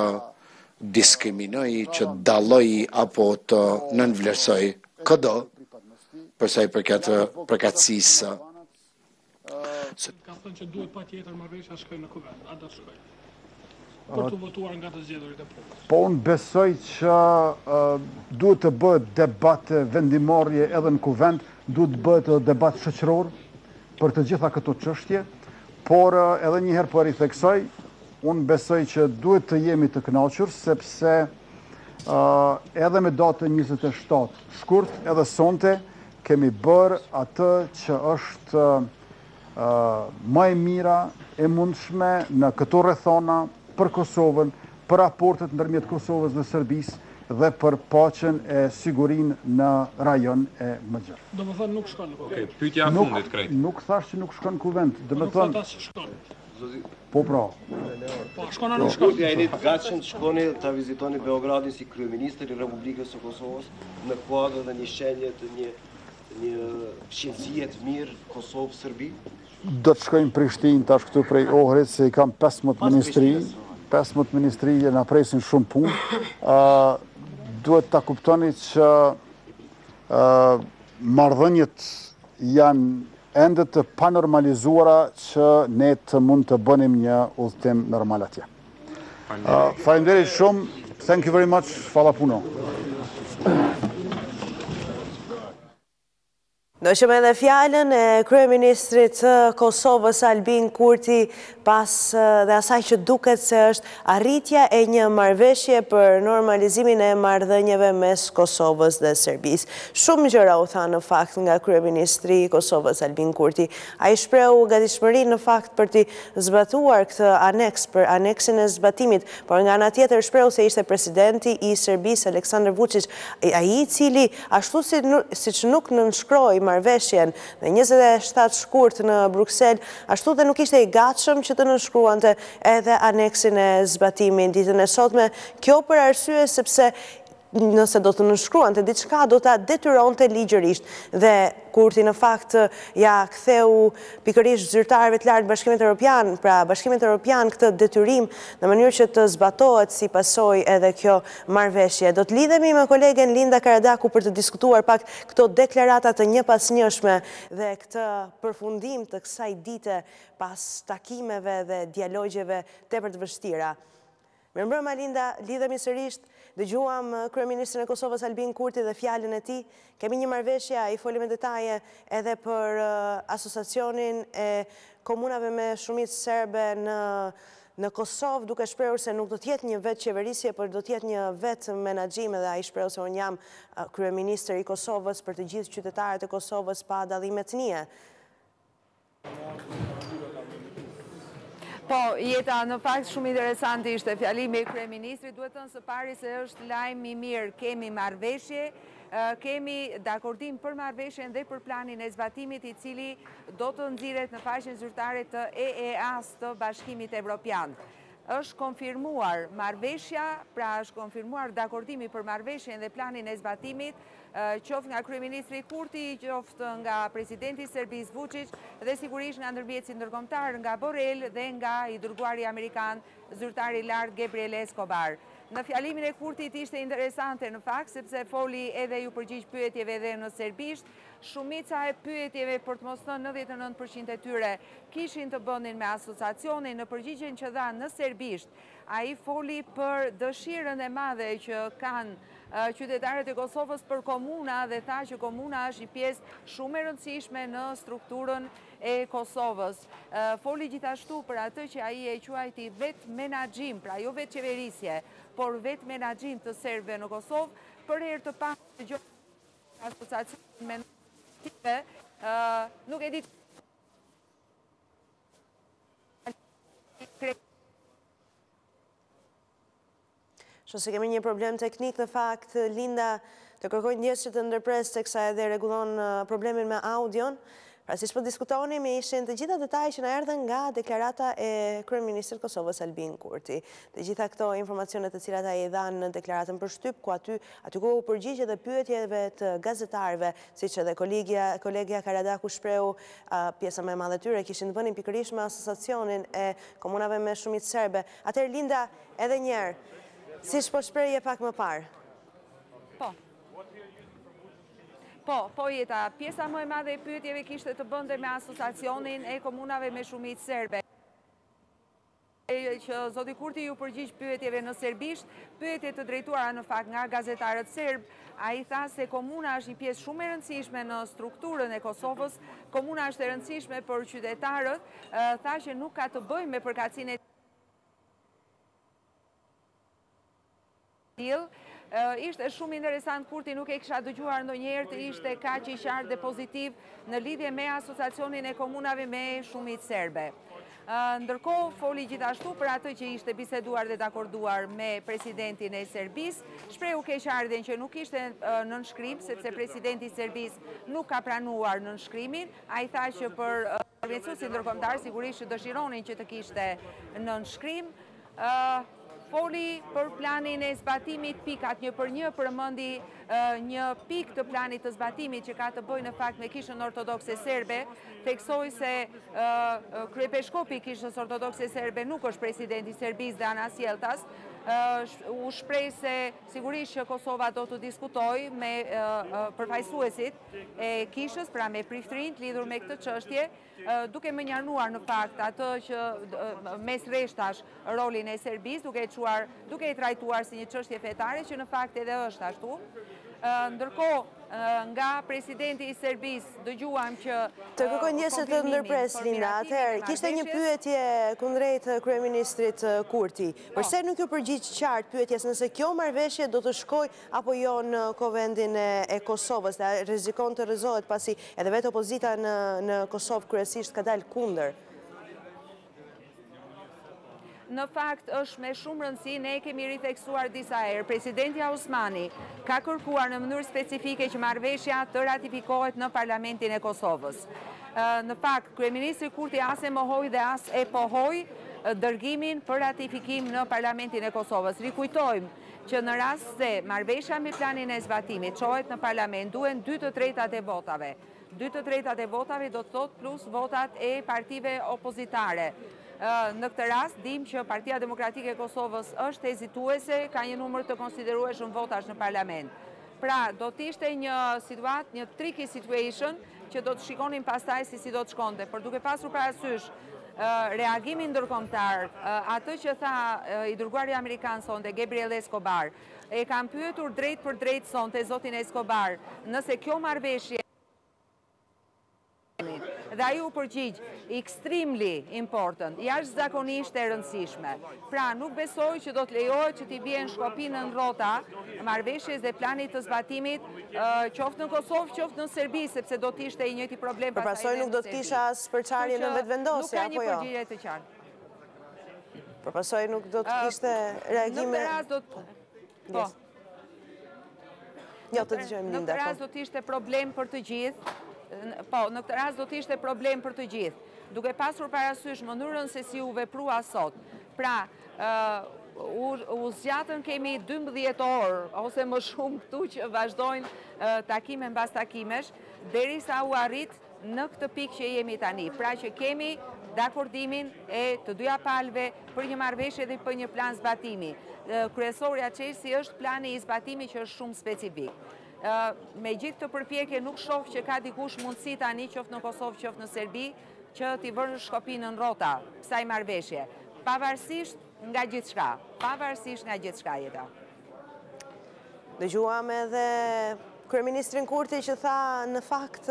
diskriminoj, që dalloj apo të nënvlerësoj këdo për sa i përket përkatësisë. Ka thënë që duhet patjetër marrëveshja shkojnë në kuvend, a do të shkojnë? Për të votuar nga të zgjedhurit e popullit. Po unë besoj që duhet të bëhet debate vendimorje edhe në kuvend, duhet të bëhet debat shoqëror për të gjitha këto çështje, por edhe një herë po ritheksoj, unë besoj që duhet të jemi të kënaqur, sepse edhe me datën 27 shkurt, edhe sonte, kemi bërë atë që është më e mira e mundshme në këto rrethona për Kosovën, për raportet ndërmjet Kosovës dhe Serbisë dhe për paqen e sigurinë në rajon e Mëxhër. Do më thënë nuk shkon në kuvend. Pyetja e fundit krejt. Nuk thash që nuk shkon në kuvend. Do më thënë po pra. Po shkon anë shkon. Ja jeni të gatshëm të shkoni ta vizitoni Beogradin si kryeministër i Republikës së Kosovës në kuadër dhe një shenje të një shqetësie të mirë Kosovë-Serbi? Do të shkojnë Prishtinë tash këtu prej Ohrit, se i kam 15 ministri. 15 ministri na presin shumë punë. Duhet ta kuptoni që marrëdhëniet janë ende të panormalizuara që ne të mund të bënim një udhëtim normal atje. Faleminderit shumë. Thank you very much. Fala puno. Do që me dhe fjallën e Kryeministrit të Kosovës Albin Kurti pas dhe asaj që duket se është arritja e një marrëveshje për normalizimin e marrëdhënieve mes Kosovës dhe Serbisë. Shumë gjëra u tha në fakt nga Kryeministri i Kosovës Albin Kurti. Ai shprehu gatishmëri në fakt për të zbatuar këtë aneks, për aneksin e zbatimit, por nga ana tjetër shprehu se ishte presidenti i Serbisë Aleksandar Vučić, ai i cili ashtu siç nuk nënshkroi marrëveshjen në 27 shkurt në Bruksel, ashtu dhe nuk ishte i gatshëm që të nënshkruante edhe aneksin e zbatimit ditën e sotme. Kjo për arsye sepse nëse do të nënshkruante diçka do ta detyronte ligjërisht dhe Kurti në fakt ja ktheu pikërisht zyrtarëve të lartë Bashkimit Evropian, pra Bashkimit Evropian këtë detyrim në mënyrë që të zbatohet si pasojë edhe kjo marrëveshje. Do të lidhemi me kolegen Linda Karadaku për të diskutuar pak këto deklarata të njëpasnjëshme dhe këtë përfundim të kësaj dite pas takimeve dhe dialogjeve tepër të vështira. Mirëmbrëma Linda, lidhemi sërish. Dëgjuam Kryeministrin e Kosovës Albin Kurti dhe fjalën e tij. Kemi një marrëveshje, ai foli me detaje edhe për asociacionin e komunave me shumicë serbe në Kosovë, duke shprehur se nuk do të jetë një vetë qeverisje, por do të jetë një vetë menaxhim, dhe ai shprehu se unë jam kryeministër i Kosovës për të gjithë qytetarët e Kosovës pa dallim etnie. Po, Jeta, në fakt shumë interesant ishte fjalimi i kryeministrit. Duhet thënë së pari se është lajm i mirë, kemi marrëveshje, kemi dakordim për marrëveshjen dhe për planin e zbatimit i cili do të nxirret në faqen zyrtare të EEA-s të Bashkimit Evropian. Është konfirmuar marrëveshja, pra është konfirmuar dakordimi për marrëveshjen dhe planin e zbatimit, qoftë nga kryeministri Kurti, qoftë nga presidenti i Serbisë Vučić dhe sigurisht nga ndërmjetësi ndërkombëtar nga Borrell dhe nga i dërguari amerikan zyrtari i lartë Gabriel Escobar. Në fjalimin e Kurtit ishte interesante në fakt, sepse foli edhe ju përgjigj pyetjeve edhe në serbisht. Shumica e pyetjeve, për të mos thënë 99% e tyre, kishin të bënin me asociacionin. Në përgjigjen që dha në serbisht, ai foli për dëshirën e madhe që kanë qytetarët e Kosovës për komuna dhe tha që komuna është një pjesë shumë e rëndësishme në strukturën e Kosovës. Foli gjithashtu për atë që ai e quajti vetë menaxhim, pra jo vetë qeverisje, por vetë menaxhim të serbëve në Kosovë, për herë të parë të gjë asociacionin me nuk e di se kemi një problem teknik në fakt, Linda të kërkoj ndjes që të ndërpres teksa edhe rregullon problemin me audion. Pra si shpo diskutonim, ishin të gjitha detaj që na erdhen nga deklarata e Kryeministrit Kosovës Albin Kurti. Të gjitha këto informacionet të cilat ai i dhan në deklaratën për shtyp, ku aty ku u përgjigje dhe pyetjeve të gazetarëve, siç edhe kolegja Karadaku shprehu, pjesa më e madhe tyre kishin të bënin pikërisht me asociacionin e komunave me shumicë serbe. Atëherë Linda, edhe një herë, siç po shprehje pak më parë. Po, Jeta, pjesa më e madhe e pyetjeve kishte të bënte me asociacionin e komunave me shumicë serbe. Që zoti Kurti ju përgjigj pyetjeve në serbisht, pyetje të drejtuara në fakt nga gazetarët serb. Ai tha se komuna është një pjesë shumë e rëndësishme në strukturën e Kosovës, komuna është e rëndësishme për qytetarët, tha që nuk ka të bëjë me përkatësinë e tillë. Ishte shumë interesant, Kurti nuk e kisha dëgjuar ndonjëherë të ishte kaq i qartë dhe pozitiv në lidhje me asociacionin e komunave me shumicë serbe. Ndërkohë, foli gjithashtu për atë që ishte biseduar dhe dakorduar me presidentin e Serbisë, shprehu keqardhjen që nuk ishte nënshkrim, sepse presidenti i Serbisë nuk ka pranuar nënshkrimin. Ai tha që për ndërmjetësuesit ndërkombëtar sigurisht dëshironin që të kishte nënshkrim. Foli për planin e zbatimit pikat, një për një përmendi një pik të planit të zbatimit që ka të bëjë në fakt me Kishën Ortodokse Serbe, theksoi se kryepeshkopi i Kishës Ortodokse Serbe nuk është presidenti i Serbisë dhe Anas Jeltas, u shprej se sigurisht që Kosova do të diskutoj me përfaqësuesit e kishës, pra me priftërinjt lidhur me këtë çështje, duke më njarnuar në fakt atë që mes rreshtash rolin e Serbisë, duke e trajtuar si një çështje fetare që në fakt edhe është ashtu. Ndërkohë, nga presidenti i Serbisë dëgjuam që të kërkoj ndjesë të ndërpres, Linda. Atëherë, kishte një pyetje kundrejt kryeministrit Kurti. Përse nuk ju përgjigj qartë pyetjes nëse kjo marrëveshje do të shkojë apo jo në Kovendin e Kosovës, dhe rrezikon të rrëzohet pasi edhe vetë opozita në Kosovë kryesisht ka dalë kundër? Në fakt është me shumë rëndësi, ne kemi riteksuar disa herë. Presidenti Osmani ka kërkuar në mënyrë specifike që marrëveshja të ratifikohet në Parlamentin e Kosovës. Në fakt, kryeministri Kurti as e mohoi dhe as e pohoi dërgimin për ratifikim në Parlamentin e Kosovës. Rikujtojmë që në rast se marrëveshja me planin e zbatimit çohet në parlament, duhen 2/3 e votave. 2/3 e votave do të thotë plus votat e partive opozitare. Në këtë rast, dim që Partia Demokratike e Kosovës është hezituese, ka një numër të konsiderueshëm votash në parlament. Pra, do të ishte një situatë, një tricky situation, që do të shikonin pastaj si do të shkonte. Por duke pasur parasysh reagimin ndërkombëtar, atë që tha i dërguari amerikan sonte, Gabriel Escobar, e kam pyetur drejt për drejt sonte zotin Escobar, nëse kjo marrëveshje dhe ai u përgjigj extremely important, jashtëzakonisht e rëndësishme. Pra, nuk besoj që do të lejohet që t'i vjen Shkopi në rrota marrëveshjes dhe planit të zbatimit, qoftë në Kosovë, qoftë në Serbi, sepse do të ishte i njëjti problem. Përpasoj nuk do të kisha as përçarje në vetëvendosje, apo jo? Nuk ka një përgjigje të qartë. Përpasoj nuk do të kishte reagime... Në këtë rast do të... Po. Jo, të dëgjojmë, Linda. Në këtë rast do të ishte problem për të gjithë. Po, në këtë rast do të ishte problem për të gjithë, duke pasur parasysh mënyrën se si u veprua sot. Pra, u zgjatën kemi 12 orë, ose më shumë këtu që vazhdojnë takime mbas takimesh, derisa u arrit në këtë pikë që jemi tani. Pra që kemi dakordimin e të dyja palëve për një marrëveshje dhe për një plan zbatimi. Kryesorja Çelsi është plani i zbatimi që është shumë specifik. Me gjithë të përpjekje nuk shoh që ka dikush mundësi tani qoftë në Kosovë, qoftë në Serbi, që t'i vënë Shkopin në rrota kësaj marrëveshje. Pavarësisht nga gjithçka. Pavarësisht nga gjithçka jeta. Dëgjuam edhe kryeministrin Kurti që tha në fakt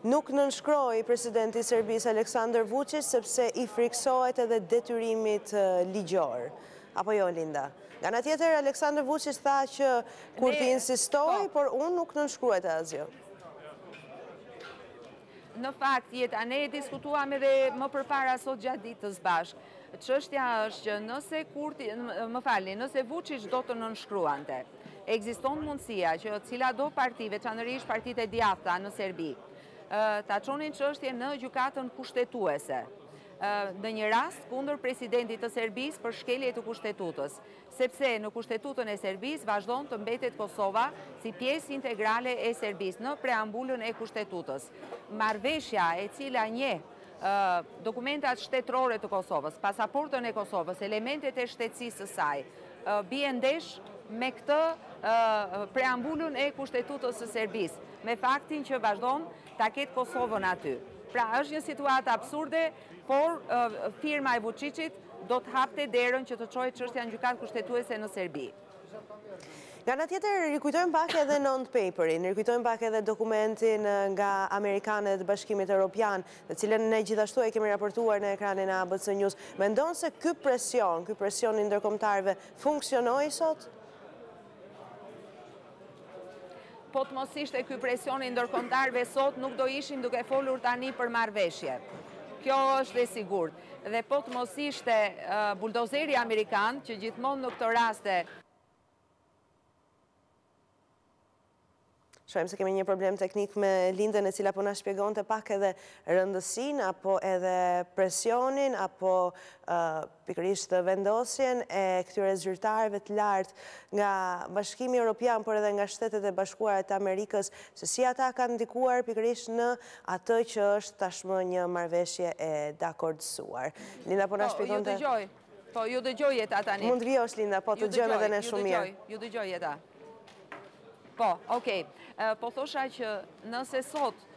nuk nënshkroi presidenti i Serbisë Aleksandar Vučić sepse i friksohet edhe detyrimit ligjor. Apo jo, Linda? Nga ana tjetër, Aleksandar Vučić tha që Kurti insistoi, por unë nuk nënshkruajta asgjë. Në fakt, jeta, ne diskutuam edhe më përpara sot gjatë ditës bashkë. Çështja është që nëse Kurti, nëse Vučić do të nënshkruante, ekziston mundësia që cila do parti, veçanërisht partitë e djathta në Serbi, ta çonin çështjen në gjykatën kushtetuese. Në një rast kundër presidentit të Serbisë për shkelje të kushtetutës, sepse në kushtetutën e Serbisë vazhdon të mbetet Kosova si pjesë integrale e Serbisë në preambulën e kushtetutës. Marrëveshja e cila njeh dokumentat shtetërore të Kosovës, pasaportën e Kosovës, elementet e shtetësisë së saj, bie ndesh me këtë preambulën e kushtetutës së Serbisë, me faktin që vazhdon ta ketë Kosovën aty. Pra, është një situatë absurde, por firma e Vučićit do të hapte derën që të çojë çështja në gjykatë kushtetuese në Serbi. Nga ana tjetër, rikujtojmë pak edhe non-paperin, rikujtojmë pak edhe dokumentin nga Amerikanët e Bashkimit Evropian, të cilën ne gjithashtu e kemi raportuar në ekranin e ABC News. Mendon se ky presion i ndërkombëtarëve funksionoi sot? Po të mos ishte ky presion i ndërkombëtarëve sot, nuk do ishin duke folur tani për marrëveshje. Kjo është e sigurt. Dhe po të mos ishte buldozeri amerikan, që gjithmonë në këto raste Shohim se kemi një problem teknik me Lindën, e cila po na shpjegonte pak edhe rëndësinë apo edhe presionin apo pikërisht vendosjen e këtyre zyrtarëve të lartë nga Bashkimi Evropian, por edhe nga Shtetet e Bashkuara të Amerikës, se si ata kanë ndikuar pikërisht në atë që është tashmë një marrëveshje e dakordsuar. Linda po na shpjegonte. Po, ju dëgjoj jeta tani. Mund vjosh, Linda, po të gjëmë edhe ne shumë mirë. Ju dëgjoj jeta. Po, okej. Po thosha që nëse sot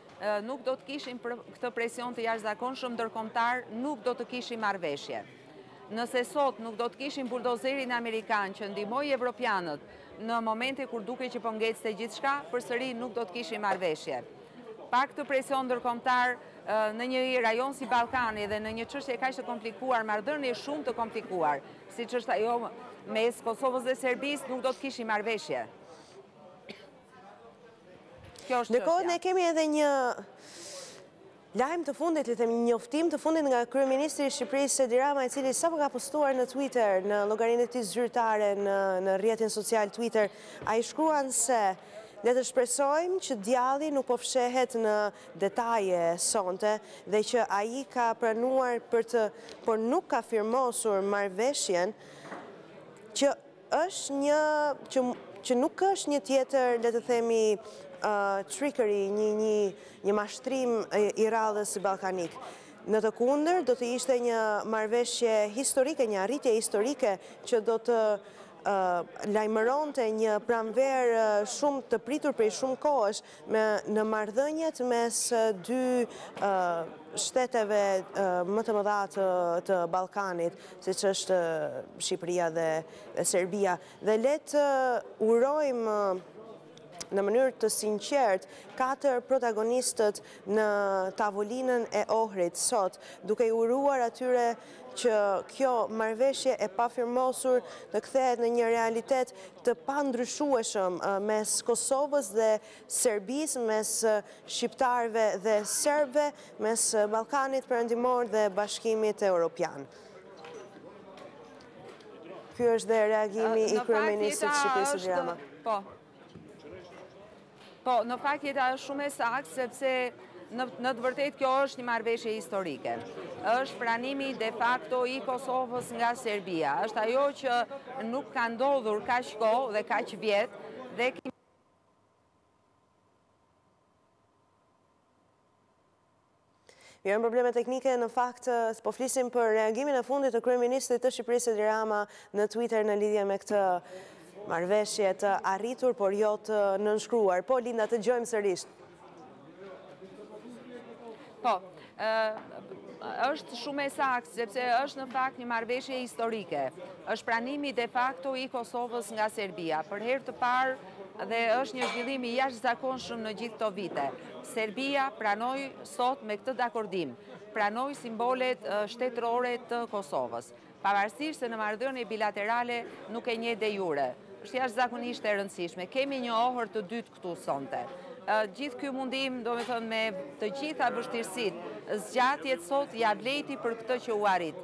nuk do të kishim këtë presion të jashtëzakonshëm ndërkombëtar, nuk do të kishim marrëveshje. Nëse sot nuk do të kishim buldozerin amerikan që ndihmoi evropianët në momente kur duke që po ngecte gjithçka, përsëri nuk do të kishim marrëveshje. Pa këtë presion ndërkombëtar në një rajon si Ballkani dhe në një çështje kaq të komplikuar, marrëdhënie shumë të komplikuar, siç është ajo mes Kosovës dhe Serbisë, nuk do të kishim marrëveshje. Ndërkohë ne kemi edhe një lajm të fundit, le të themi një njoftim të fundit nga kryeministri i Shqipërisë Edi Rama, i cili sapo ka postuar në Twitter, në llogarinë e tij zyrtare në rrjetin social Twitter. Ai shkruan se le të shpresojmë që djalli nuk po fshehet në detaje sonte dhe që ai ka pranuar por nuk ka firmosur marrëveshjen që është që nuk është një tjetër, le të themi, trickery, një mashtrim i radhës ballkanik. Në të kundër, do të ishte një marrëveshje historike, një arritje historike që do të lajmëronte një pranverë shumë të pritur prej shumë kohësh në marrëdhëniet mes dy shteteve më të mëdha të Ballkanit, siç është Shqipëria dhe Serbia. Dhe le të urojmë në mënyrë të sinqert 4 protagonistët në tavolinën e Ohrit sot, duke i uruar atyre që kjo marrëveshje e pafirmosur të kthehet në një realitet të pandryshueshëm mes Kosovës dhe Serbisë, mes shqiptarëve dhe serbëve, mes Ballkanit Perëndimor dhe Bashkimit Evropian. Ky është dhe reagimi i kryeministit të Shqipërisë Edi Rama. Po, në fakt jeta është shumë e saktë, sepse në të vërtetë kjo është një marrëveshje historike. Është pranimi de facto i Kosovës nga Serbia. Është ajo që nuk ka ndodhur kaq kohë dhe kaq vjet dhe Janë probleme teknike, në fakt po flisim për reagimin e fundit të kryeministrit të Shqipërisë Edi Rama në Twitter në lidhje me këtë marrëveshje të arritur, por jo të nënshkruar. Po, Linda, të gjojmë sërish. Po, është shumë e saktë, sepse është në fakt një marrëveshje historike. Është pranimi de facto i Kosovës nga Serbia. Për herë të parë dhe është një zhvillim i jashtëzakonshëm në gjithë këto vite. Serbia pranoi sot me këtë dakordim, pranoi simbolet shtetërore të Kosovës. Pavarësisht se në marrëdhënie bilaterale nuk e njeh de jure. Është jashtëzakonisht e rëndësishme. Kemi një ohër të dytë këtu sonte. Gjithë ky mundim, domethënë me të gjitha vështirësitë, zgjatjet sot ja vleti për këtë që u arrit.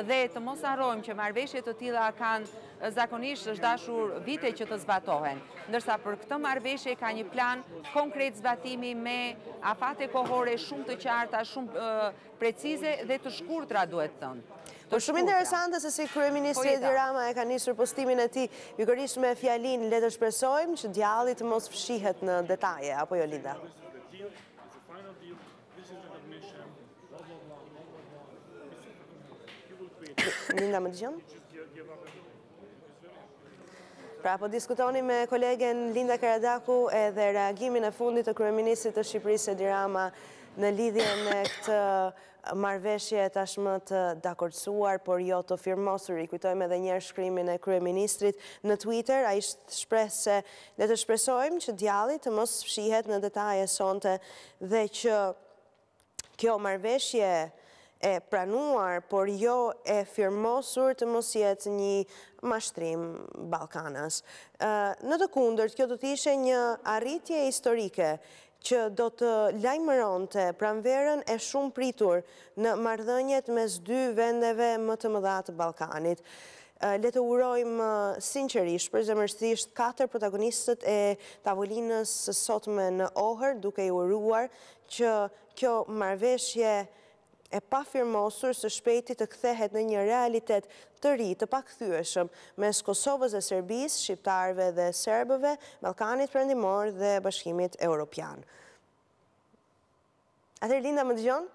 Dhe të mos harrojmë që marrëveshje të tilla kanë zakonisht është dashur vite që të zbatohen, ndërsa për këtë marrëveshje ka një plan konkret zbatimi me afate kohore shumë të qarta, shumë precize dhe të shkurtra, duhet thënë. Po shumë interesante se si kryeministri Edi Rama e ka nisur postimin e tij pikërisht me fjalinë le të shpresojmë që djalli të mos fshihet në detaje, apo jo, Linda? Linda, më dëgjon? Pra, po diskutoni me kolegen Linda Karadaku edhe reagimin e fundit të kryeministrit të Shqipërisë Edi Rama në lidhje me këtë marrëveshje tashmë të dakordsuar, por jo të firmosur. I kujtojmë edhe njerë shkrimin e kryeministrit në Twitter. Ai shpreh se le të shpresojmë që djalli të mos fshihet në detaje sonte dhe që kjo marrëveshje e pranuar, por jo e firmosur të mos jetë një mashtrim ballkanas. Në të kundërt, kjo do të ishte një arritje historike që do të lajmëronte pranverën e shumë pritur në marrëdhëniet mes dy vendeve më të mëdha të Ballkanit. Le të urojmë sinqerisht, përzemërsisht 4 protagonistët e tavolinës së sotme në Ohër, duke i uruar që kjo marrëveshje e pafirmosur së shpejti të kthehet në një realitet të ri, të pakthyeshëm mes Kosovës dhe Serbisë, shqiptarëve dhe serbëve, Ballkanit Perëndimor dhe Bashkimit Evropian. Atëherë, Linda, më dëgjon?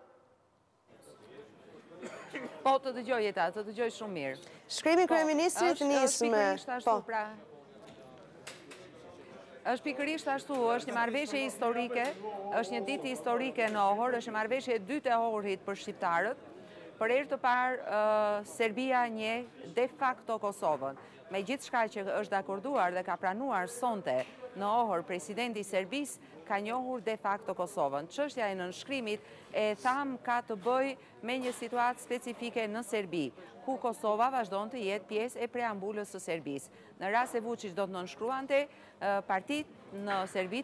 Po, të dëgjoj jeta, të dëgjoj shumë mirë. Shkrimi kryeministrit nisë me... është pikërisht ashtu, është një marrëveshje historike, është një ditë historike në Ohër, është një marrëveshje e dytë e Ohërit për shqiptarët. Për herë të parë, Serbia njeh de facto Kosovën. Me gjithë shka që është akorduar dhe ka pranuar sonte në Ohër, presidenti Serbis ka njohur de facto Kosovën. Çështja e nënshkrimit e tham ka të bëj me një situatë specifike në Serbi, ku Kosova vazhdon të jetë pjesë e preambulës së Serbisë. Në rast se Vučić do të nënshkruante, partitë në Serbi